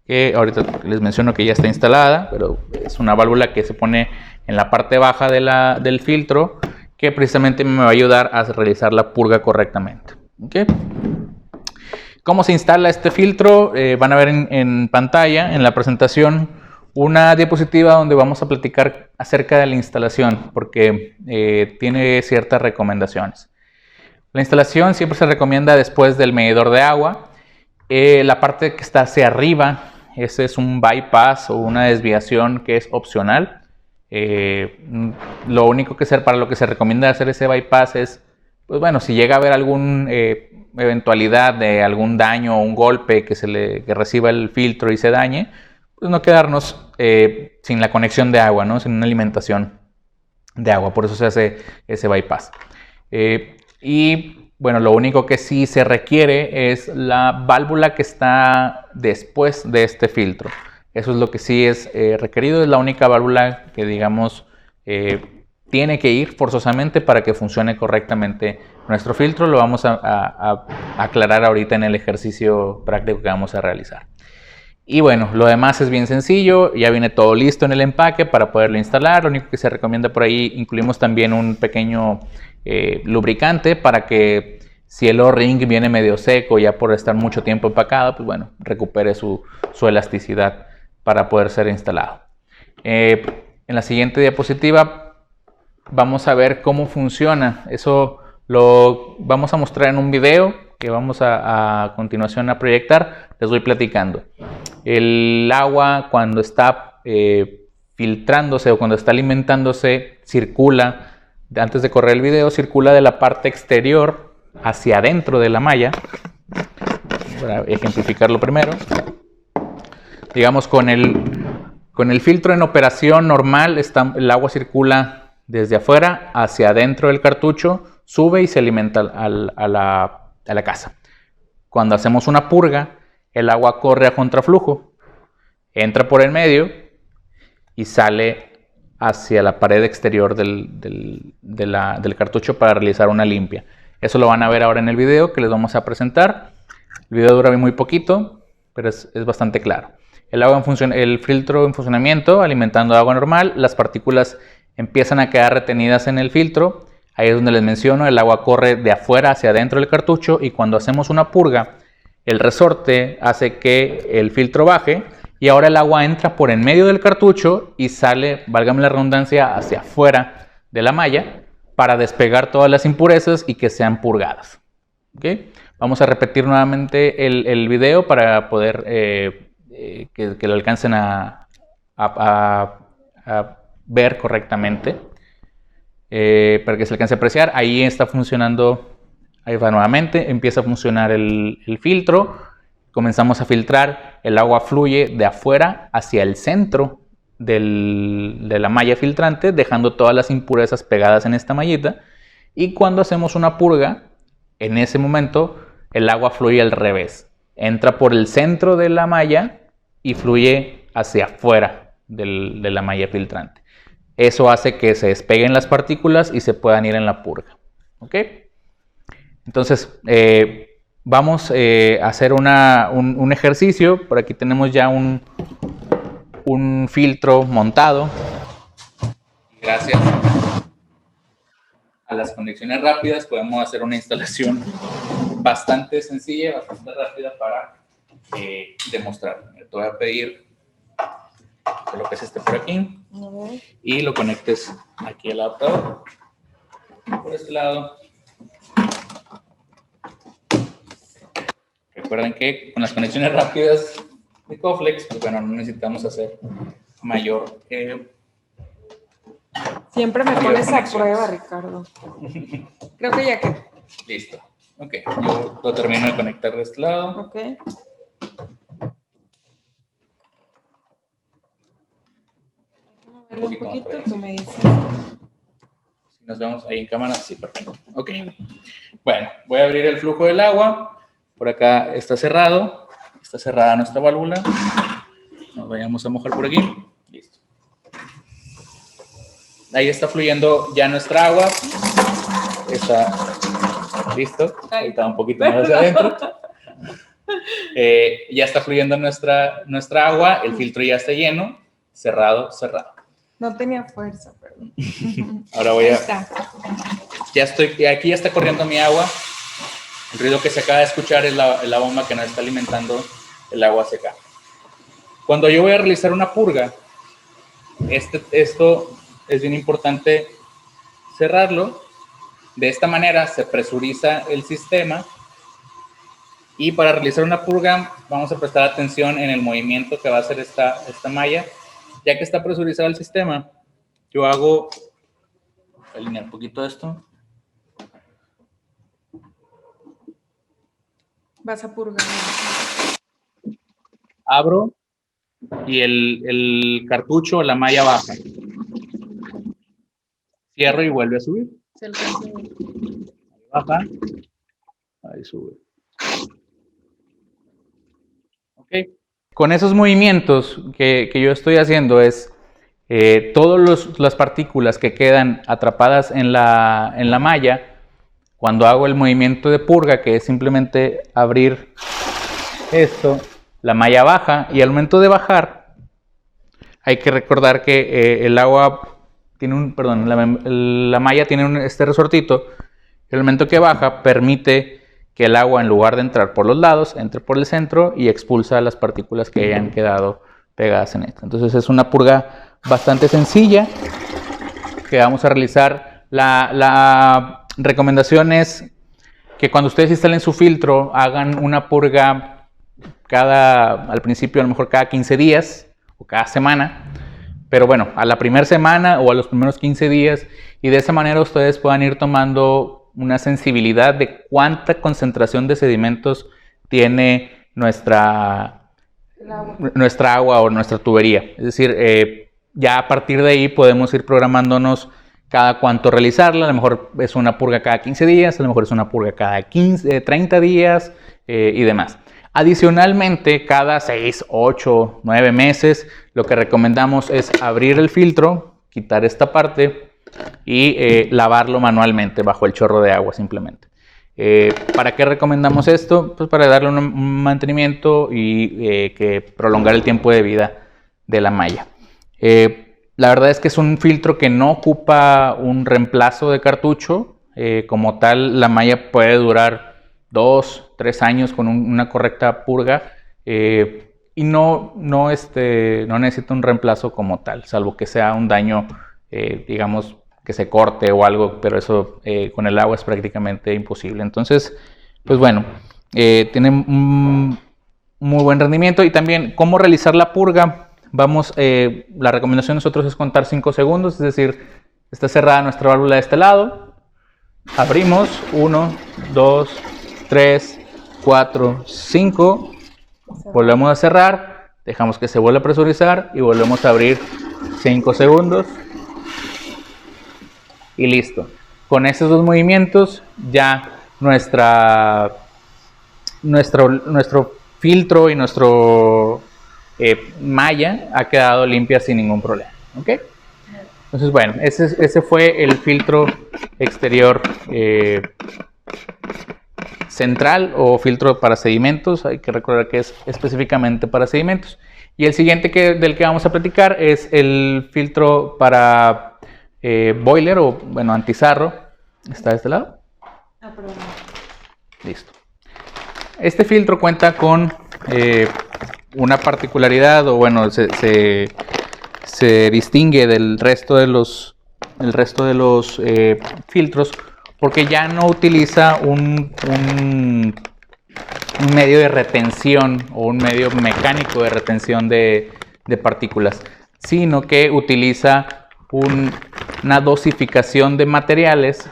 que ahorita les menciono que ya está instalada, pero es una válvula que se pone en la parte baja del filtro, que precisamente me va a ayudar a realizar la purga correctamente. ¿Okay? ¿Cómo se instala este filtro? Van a ver en pantalla, en la presentación, una diapositiva donde vamos a platicar acerca de la instalación, porque tiene ciertas recomendaciones. La instalación siempre se recomienda después del medidor de agua. La parte que está hacia arriba, ese es un bypass o una desviación que es opcional. Lo único para lo que se recomienda hacer ese bypass es, pues bueno, si llega a haber alguna eventualidad de algún daño o un golpe que reciba el filtro y se dañe, pues no quedarnos sin la conexión de agua, ¿no? Sin una alimentación de agua. Por eso se hace ese bypass. Y bueno, lo único que sí se requiere es la válvula que está después de este filtro. Eso es lo que sí es requerido. Es la única válvula que, digamos, tiene que ir forzosamente para que funcione correctamente nuestro filtro. Lo vamos a aclarar ahorita en el ejercicio práctico que vamos a realizar. Y bueno, lo demás es bien sencillo, ya viene todo listo en el empaque para poderlo instalar. Lo único que se recomienda por ahí, incluimos también un pequeño lubricante para que si el O-ring viene medio seco ya por estar mucho tiempo empacado, pues bueno, recupere su elasticidad para poder ser instalado. En la siguiente diapositiva vamos a ver cómo funciona. Eso lo vamos a mostrar en un video que vamos a continuación a proyectar. Les voy platicando. El agua, cuando está filtrándose o cuando está alimentándose, circula, antes de correr el video, circula de la parte exterior hacia adentro de la malla. Para ejemplificarlo primero, digamos, con el filtro en operación normal, el agua circula desde afuera hacia adentro del cartucho sube y se alimenta a la casa. Cuando hacemos una purga, el agua corre a contraflujo, entra por el medio y sale hacia la pared exterior del cartucho para realizar una limpia. Eso lo van a ver ahora en el video que les vamos a presentar. El video dura muy poquito, pero es bastante claro. El filtro en funcionamiento, alimentando agua normal, las partículas empiezan a quedar retenidas en el filtro. Ahí es donde les menciono, el agua corre de afuera hacia adentro del cartucho y cuando hacemos una purga, el resorte hace que el filtro baje y ahora el agua entra por en medio del cartucho y sale, válgame la redundancia, hacia afuera de la malla para despegar todas las impurezas y que sean purgadas. ¿Okay? Vamos a repetir nuevamente el video para poder que lo alcancen a ver correctamente, para que se alcance a apreciar. Ahí está funcionando, ahí va nuevamente, empieza a funcionar el filtro, comenzamos a filtrar, el agua fluye de afuera hacia el centro de la malla filtrante, dejando todas las impurezas pegadas en esta mallita, y cuando hacemos una purga, en ese momento el agua fluye al revés, entra por el centro de la malla y fluye hacia afuera de la malla filtrante. Eso hace que se despeguen las partículas y se puedan ir en la purga. ¿Ok? Entonces, vamos a hacer un ejercicio. Por aquí tenemos ya un filtro montado. Gracias a las conexiones rápidas podemos hacer una instalación bastante sencilla, bastante rápida para demostrar. Te voy a pedir que coloques este por aquí y lo conectes aquí al adaptador por este lado. Recuerden que con las conexiones rápidas de Coflex, pues bueno, no necesitamos hacer mayor siempre me pones a prueba, Ricardo. Creo que ya quedó. Listo. Ok, yo lo termino de conectar de este lado. Ok. Un poquito, tú me dices. Si nos vemos ahí en cámara, sí, perfecto. Ok. Bueno, voy a abrir el flujo del agua. Por acá está cerrado. Está cerrada nuestra válvula. Nos vayamos a mojar por aquí. Listo. Ahí está fluyendo ya nuestra agua. Está listo. Ahí está un poquito más hacia adentro. Ya está fluyendo nuestra agua. El filtro ya está lleno. Cerrado. No tenía fuerza, perdón. Ahora voy a... Aquí ya está corriendo mi agua. El ruido que se acaba de escuchar es la bomba que nos está alimentando el agua seca. Cuando yo voy a realizar una purga, esto es bien importante cerrarlo. De esta manera se presuriza el sistema. Y para realizar una purga vamos a prestar atención en el movimiento que va a hacer esta malla. Ya que está presurizado el sistema, yo hago, voy a alinear un poquito esto. Vas a purgar. Abro y el cartucho, la malla baja. Cierro y vuelve a subir. Se alcanza. Ahí baja, ahí sube. Ok. Con esos movimientos que yo estoy haciendo es todas las partículas que quedan atrapadas en la malla, cuando hago el movimiento de purga, que es simplemente abrir esto, la malla baja, y al momento de bajar hay que recordar que el agua tiene la malla tiene este resortito, y al momento que baja permite que el agua, en lugar de entrar por los lados, entre por el centro y expulsa las partículas que hayan quedado pegadas en esto. Entonces es una purga bastante sencilla que vamos a realizar. La recomendación es que cuando ustedes instalen su filtro, hagan una purga al principio a lo mejor cada 15 días o cada semana. Pero bueno, a la primera semana o a los primeros 15 días, y de esa manera ustedes puedan ir tomando una sensibilidad de cuánta concentración de sedimentos tiene nuestra agua o nuestra tubería. Es decir, ya a partir de ahí podemos ir programándonos cada cuánto realizarla. A lo mejor es una purga cada 15 días, a lo mejor es una purga cada 30 días y demás. Adicionalmente, cada 6, 8, 9 meses, lo que recomendamos es abrir el filtro, quitar esta parte y lavarlo manualmente bajo el chorro de agua simplemente. ¿Para qué recomendamos esto? Pues para darle un mantenimiento y que prolongar el tiempo de vida de la malla. La verdad es que es un filtro que no ocupa un reemplazo de cartucho. Como tal, la malla puede durar 2, 3 años con una correcta purga y no necesita un reemplazo como tal, salvo que sea un daño, digamos, que se corte o algo, pero eso con el agua es prácticamente imposible. Entonces, pues bueno, tiene un muy buen rendimiento. Y también, ¿cómo realizar la purga? La recomendación de nosotros es contar 5 segundos, es decir, está cerrada nuestra válvula de este lado, abrimos, 1, 2, 3, 4, 5, volvemos a cerrar, dejamos que se vuelva a presurizar y volvemos a abrir 5 segundos y listo. Con estos 2 movimientos ya nuestro filtro y nuestro malla ha quedado limpia sin ningún problema. ¿Okay? Entonces, bueno, ese fue el filtro exterior central o filtro para sedimentos. Hay que recordar que es específicamente para sedimentos. Y el siguiente del que vamos a platicar es el filtro para boiler o, bueno, antizarro. ¿Está de este lado? Perdón. Listo. Este filtro cuenta con una particularidad, o bueno, se distingue del resto de los filtros, porque ya no utiliza un medio de retención o un medio mecánico de retención de partículas, sino que utiliza una dosificación de materiales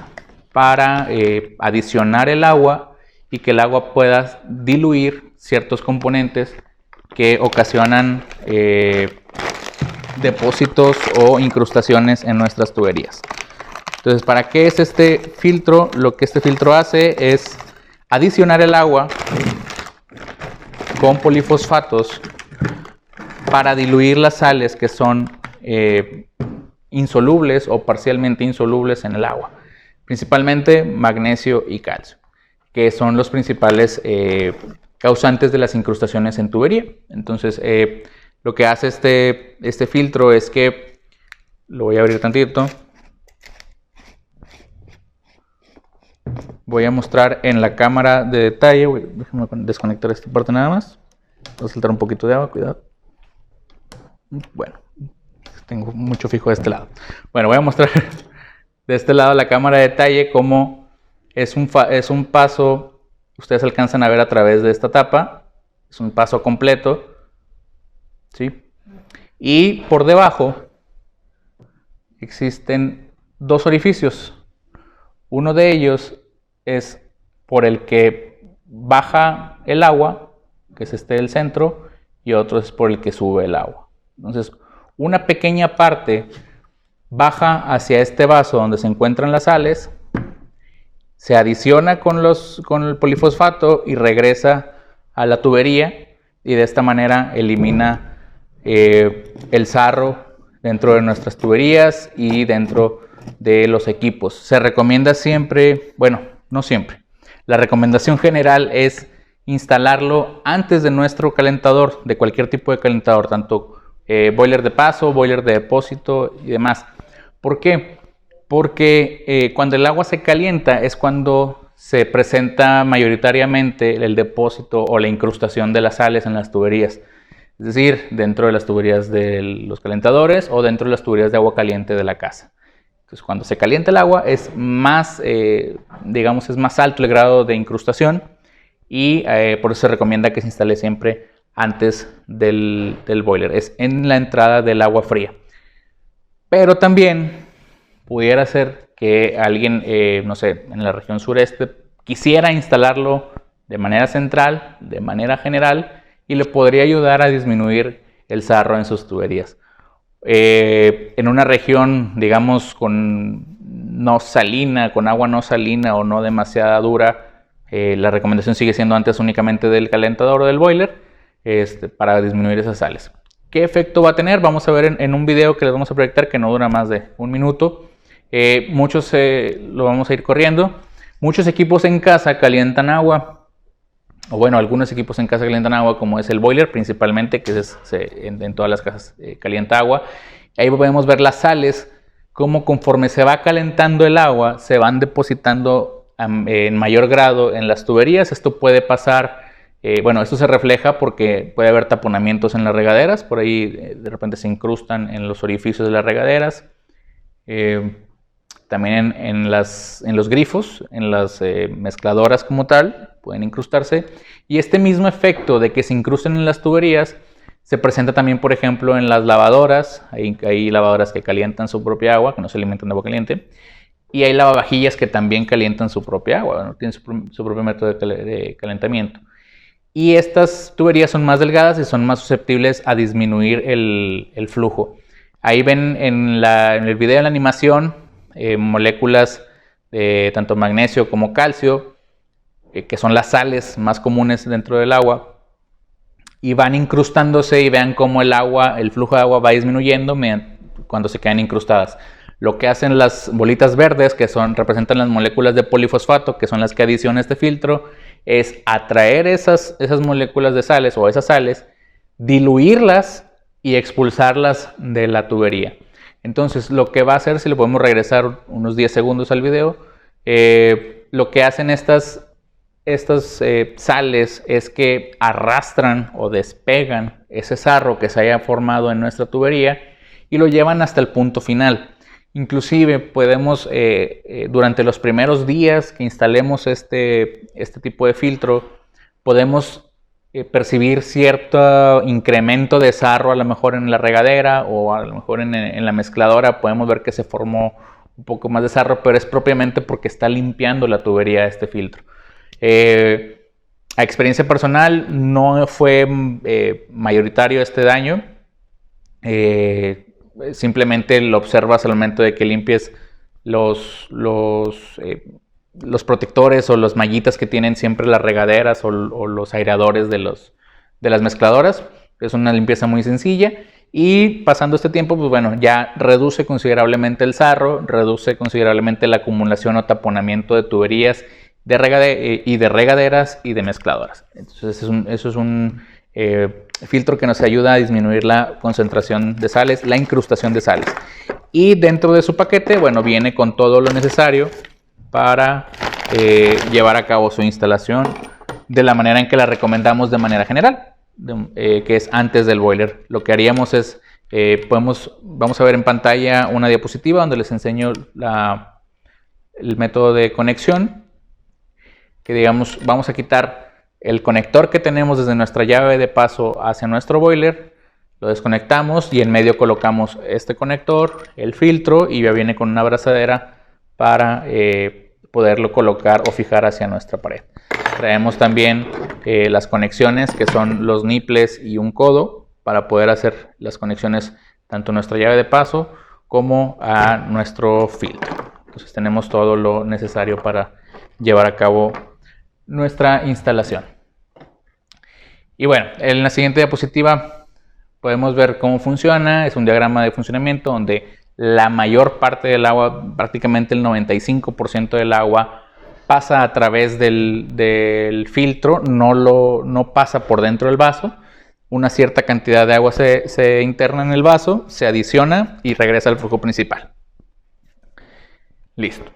para adicionar el agua y que el agua pueda diluir ciertos componentes que ocasionan depósitos o incrustaciones en nuestras tuberías. Entonces, ¿para qué es este filtro? Lo que este filtro hace es adicionar el agua con polifosfatos para diluir las sales que son insolubles o parcialmente insolubles en el agua, principalmente magnesio y calcio, que son los principales causantes de las incrustaciones en tubería. Entonces, lo que hace este filtro es que, lo voy a abrir tantito, voy a mostrar en la cámara de detalle. Déjenme desconectar esta parte nada más. Voy a saltar un poquito de agua, cuidado. Bueno, tengo mucho fijo de este lado. Bueno, voy a mostrar de este lado la cámara de detalle cómo es un paso. Ustedes alcanzan a ver a través de esta tapa. Es un paso completo, ¿sí? Y por debajo existen 2 orificios. Uno de ellos es por el que baja el agua, que es este del centro, y otro es por el que sube el agua. Entonces, una pequeña parte baja hacia este vaso donde se encuentran las sales, se adiciona con el polifosfato y regresa a la tubería, y de esta manera elimina el sarro dentro de nuestras tuberías y dentro de los equipos. Se recomienda siempre, bueno, no siempre, la recomendación general es instalarlo antes de nuestro calentador, de cualquier tipo de calentador, tanto boiler de paso, boiler de depósito y demás. ¿Por qué? Porque cuando el agua se calienta es cuando se presenta mayoritariamente el depósito o la incrustación de las sales en las tuberías. Es decir, dentro de las tuberías de los calentadores o dentro de las tuberías de agua caliente de la casa. Entonces, cuando se calienta el agua es más, digamos, es más alto el grado de incrustación, y por eso se recomienda que se instale siempre antes del boiler. Es en la entrada del agua fría. Pero también pudiera ser que alguien, no sé, en la región sureste quisiera instalarlo de manera central, de manera general, y le podría ayudar a disminuir el sarro en sus tuberías. En una región, digamos, con no salina, con agua no salina o no demasiada dura, la recomendación sigue siendo antes únicamente del calentador o del boiler, para disminuir esas sales. ¿Qué efecto va a tener? Vamos a ver en un video que les vamos a proyectar que no dura más de un minuto. Muchos lo vamos a ir corriendo. Muchos equipos en casa calientan agua, o bueno, algunos equipos en casa calientan agua, como es el boiler principalmente, que en todas las casas calienta agua. Ahí podemos ver las sales, cómo conforme se va calentando el agua, se van depositando en mayor grado en las tuberías. Esto puede pasar, esto se refleja porque puede haber taponamientos en las regaderas, por ahí de repente se incrustan en los orificios de las regaderas. También en los grifos, en las mezcladoras como tal, pueden incrustarse. Y este mismo efecto de que se incrusten en las tuberías se presenta también, por ejemplo, en las lavadoras. Hay lavadoras que calientan su propia agua, que no se alimentan de agua caliente. Y hay lavavajillas que también calientan su propia agua, ¿no? Tienen su propio método de calentamiento. Y estas tuberías son más delgadas y son más susceptibles a disminuir el flujo. Ahí ven en el video de la animación moléculas de tanto magnesio como calcio, que son las sales más comunes dentro del agua, y van incrustándose, y vean cómo el flujo de agua va disminuyendo cuando se quedan incrustadas. Lo que hacen las bolitas verdes, que representan las moléculas de polifosfato, que son las que adicionan este filtro, es atraer esas moléculas de sales o esas sales, diluirlas y expulsarlas de la tubería. Entonces, lo que va a hacer, si le podemos regresar unos 10 segundos al video, lo que hacen estas sales es que arrastran o despegan ese sarro que se haya formado en nuestra tubería y lo llevan hasta el punto final. Inclusive podemos, durante los primeros días que instalemos este tipo de filtro, podemos percibir cierto incremento de sarro, a lo mejor en la regadera o a lo mejor en la mezcladora. Podemos ver que se formó un poco más de sarro, pero es propiamente porque está limpiando la tubería este filtro. A experiencia personal, no fue mayoritario este daño. Simplemente lo observas al momento de que limpies los protectores o las mallitas que tienen siempre las regaderas o los aireadores de las mezcladoras. Es una limpieza muy sencilla, y pasando este tiempo, pues bueno, ya reduce considerablemente el sarro, reduce considerablemente la acumulación o taponamiento de tuberías de regaderas y de mezcladoras. Entonces eso es un filtro que nos ayuda a disminuir la concentración de sales, la incrustación de sales. Y dentro de su paquete, bueno, viene con todo lo necesario para llevar a cabo su instalación de la manera en que la recomendamos de manera general, que es antes del boiler. Lo que haríamos es, vamos a ver en pantalla una diapositiva donde les enseño el método de conexión, que digamos, vamos a quitar el conector que tenemos desde nuestra llave de paso hacia nuestro boiler, lo desconectamos y en medio colocamos este conector, el filtro, y ya viene con una abrazadera para poderlo colocar o fijar hacia nuestra pared. Traemos también las conexiones, que son los niples y un codo, para poder hacer las conexiones tanto a nuestra llave de paso como a nuestro filtro. Entonces tenemos todo lo necesario para llevar a cabo nuestra instalación. Y bueno, en la siguiente diapositiva podemos ver cómo funciona. Es un diagrama de funcionamiento donde la mayor parte del agua, prácticamente el 95% del agua, pasa a través del filtro, no pasa por dentro del vaso. Una cierta cantidad de agua se interna en el vaso, se adiciona y regresa al flujo principal. Listo.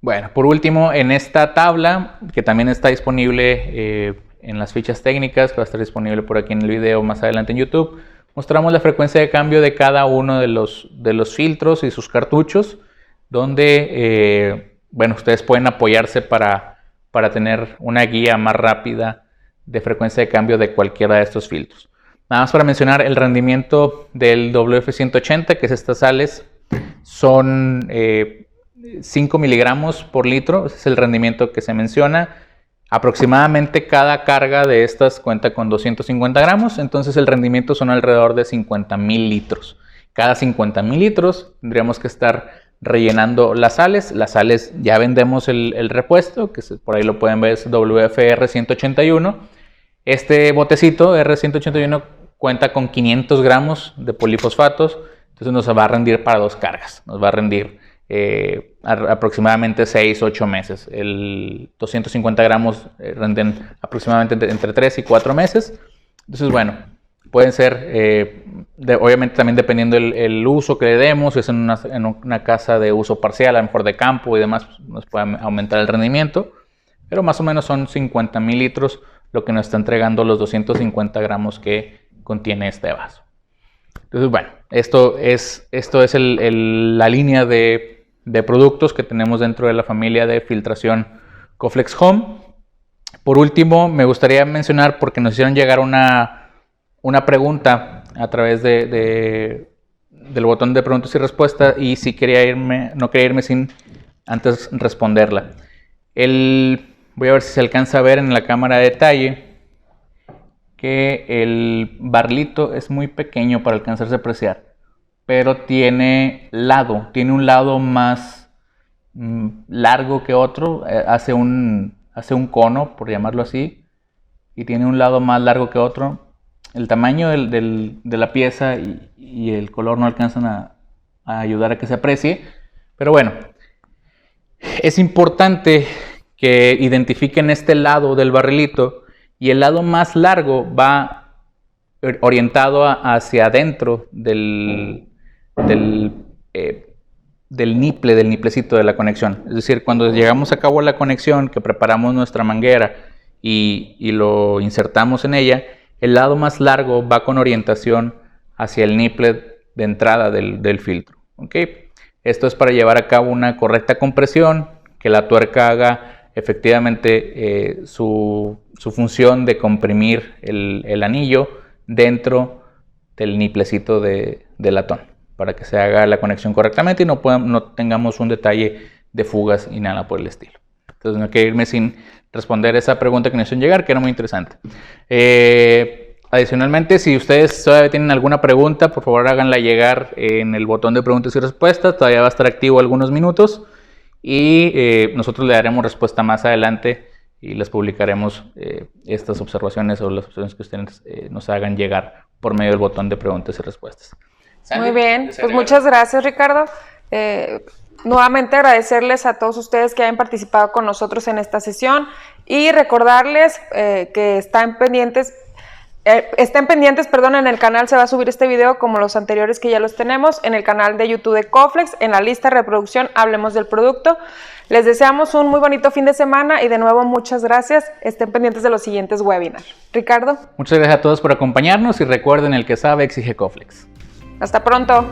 Bueno, por último, en esta tabla, que también está disponible en las fichas técnicas, que va a estar disponible por aquí en el video más adelante en YouTube, mostramos la frecuencia de cambio de cada uno de los filtros y sus cartuchos, donde ustedes pueden apoyarse para tener una guía más rápida de frecuencia de cambio de cualquiera de estos filtros. Nada más para mencionar, el rendimiento del WF-180, que es estas sales, son 5 miligramos por litro. Ese es el rendimiento que se menciona. Aproximadamente cada carga de estas cuenta con 250 gramos, entonces el rendimiento son alrededor de 50,000 litros. Cada 50,000 litros tendríamos que estar rellenando las sales. Las sales ya vendemos el repuesto, que por ahí lo pueden ver, es WFR 181. Este botecito R181 cuenta con 500 gramos de polifosfatos, entonces nos va a rendir para 2 cargas. Nos va a rendir aproximadamente 6-8 meses. El 250 gramos rinden aproximadamente entre 3 y 4 meses. Entonces, bueno, pueden ser, obviamente también dependiendo el uso que le demos, si es en una casa de uso parcial, a lo mejor de campo y demás, nos puede aumentar el rendimiento, pero más o menos son 50,000 litros lo que nos está entregando los 250 gramos que contiene este vaso. Entonces, bueno, esto es la línea de productos que tenemos dentro de la familia de filtración Coflex Home. Por último, me gustaría mencionar, porque nos hicieron llegar una pregunta a través del botón de preguntas y respuestas, y no quería irme sin antes responderla. Voy a ver si se alcanza a ver en la cámara de detalle que el barrilito es muy pequeño para alcanzarse a apreciar, pero tiene un lado más largo que otro, hace un cono, por llamarlo así, y tiene un lado más largo que otro. El tamaño de la pieza y el color no alcanzan a ayudar a que se aprecie, pero bueno, es importante que identifiquen este lado del barrilito, y el lado más largo va orientado hacia adentro del niplecito de la conexión. Es decir, cuando llegamos a cabo la conexión, que preparamos nuestra manguera y lo insertamos en ella, el lado más largo va con orientación hacia el niple de entrada del filtro. ¿Okay? Esto es para llevar a cabo una correcta compresión, que la tuerca haga efectivamente su función de comprimir el anillo dentro del niplecito de latón, para que se haga la conexión correctamente y no tengamos un detalle de fugas y nada por el estilo. Entonces no quiero irme sin responder esa pregunta que nos hicieron llegar, que era muy interesante. Adicionalmente, si ustedes todavía tienen alguna pregunta, por favor háganla llegar en el botón de preguntas y respuestas. Todavía va a estar activo algunos minutos, y nosotros le daremos respuesta más adelante y les publicaremos estas observaciones o las observaciones que ustedes nos hagan llegar por medio del botón de preguntas y respuestas. Muy bien, pues muchas gracias, Ricardo. Nuevamente agradecerles a todos ustedes que hayan participado con nosotros en esta sesión, y recordarles que estén pendientes, en el canal se va a subir este video como los anteriores que ya los tenemos, en el canal de YouTube de Coflex, en la lista de reproducción Hablemos del Producto. Les deseamos un muy bonito fin de semana y de nuevo muchas gracias. Estén pendientes de los siguientes webinars. Ricardo. Muchas gracias a todos por acompañarnos, y recuerden, el que sabe exige Coflex. Hasta pronto.